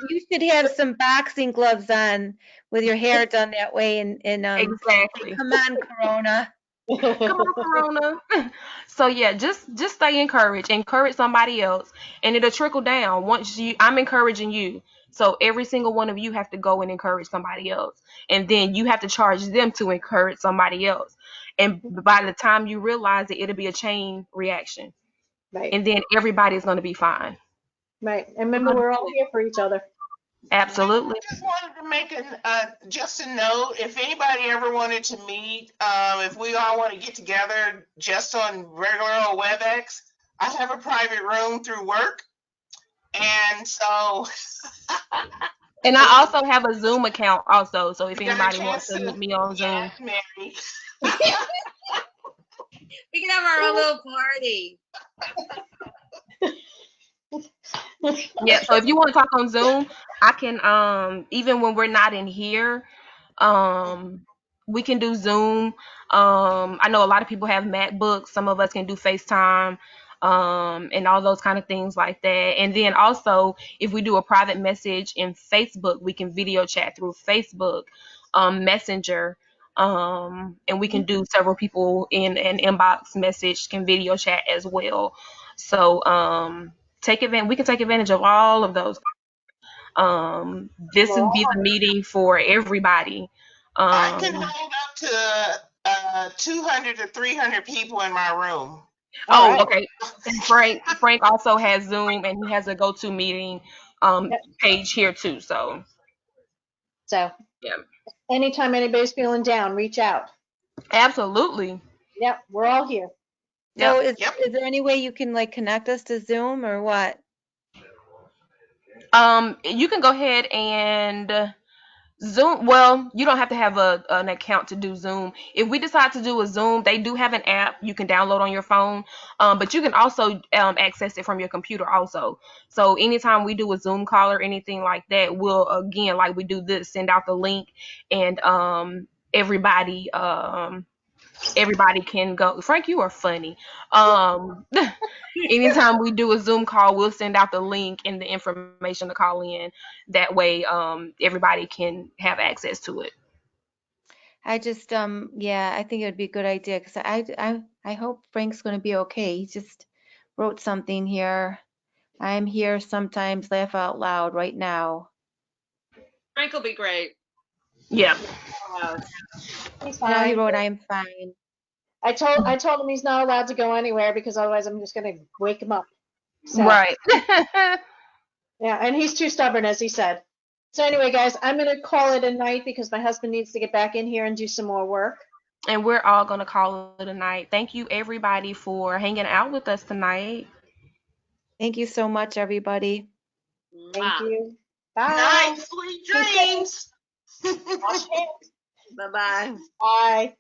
H: you should have some boxing gloves on with your hair done that way, and
J: Exactly.
H: come on, Corona.
J: Come on, Corona. So yeah, just stay encouraged. Encourage somebody else, and it'll trickle down. I'm encouraging you. So every single one of you have to go and encourage somebody else, and then you have to charge them to encourage somebody else. And by the time you realize it, it'll be a chain reaction,
E: Right.
J: and then everybody's going to be fine.
E: Right. And remember, we're all here for each other.
D: Absolutely.
L: Just wanted to make just a note. If anybody ever wanted to meet, if we all want to get together just on regular old WebEx, I have a private room through work, and so
J: And I also have a Zoom account also, so if
L: you got a
J: anybody wants
L: chance
J: to
L: to,
J: meet me on
L: yes,
J: Zoom.
L: Mary.
K: We can have our own little party.
J: Yeah, so if you want to talk on Zoom, I can even when we're not in here, we can do Zoom. I know a lot of people have MacBooks, some of us can do FaceTime, and all those kind of things like that. And then also if we do a private message in Facebook, we can video chat through Facebook, Messenger. And we can do several people in an inbox message can video chat as well. So we can take advantage of all of those. This
E: We're
J: would be
E: all
J: the meeting for everybody.
L: I can
J: Um,
L: hold up to 200 to 300 people in my room.
E: all
J: oh,
E: right.
J: okay. And Frank also has Zoom and he has a go-to meeting
E: Yep.
J: page here too. So
E: So
J: yeah,
E: anytime anybody's feeling down, reach out.
J: absolutely.
E: Yep, we're all here.
O: So
J: Yep.
L: Yep.
O: is there any way you can like connect us to Zoom or what?
J: You can go ahead and Zoom, well, you don't have to have an account to do Zoom. If we decide to do a Zoom, they do have an app you can download on your phone, but you can also access it from your computer also. So anytime we do a Zoom call or anything like that, we'll again, like we do this, send out the link, and everybody can go. Frank, you are funny. Anytime we do a Zoom call, we'll send out the link and the information to call in. That way, everybody can have access to it.
O: I just yeah, I think it would be a good idea because I hope Frank's going to be okay. He just wrote something here. I'm here sometimes, laugh out loud right now.
K: Frank will be great.
J: Yeah.
E: He's
O: No, he
E: fine.
O: wrote I am fine.
E: I told him he's not allowed to go anywhere because otherwise I'm just gonna wake him up. So
J: Right.
E: yeah, and he's too stubborn, as he said. So anyway, guys, I'm gonna call it a night because my husband needs to get back in here and do some more work.
J: And we're all going to call it a night. Thank you, everybody, for hanging out with us tonight.
O: Thank you so much, everybody.
E: Thank
K: Mwah.
E: you.
L: Night,
E: Bye.
L: sweet
E: Be safe.
L: dreams.
E: Wash hands.
K: Bye-bye.
E: Bye.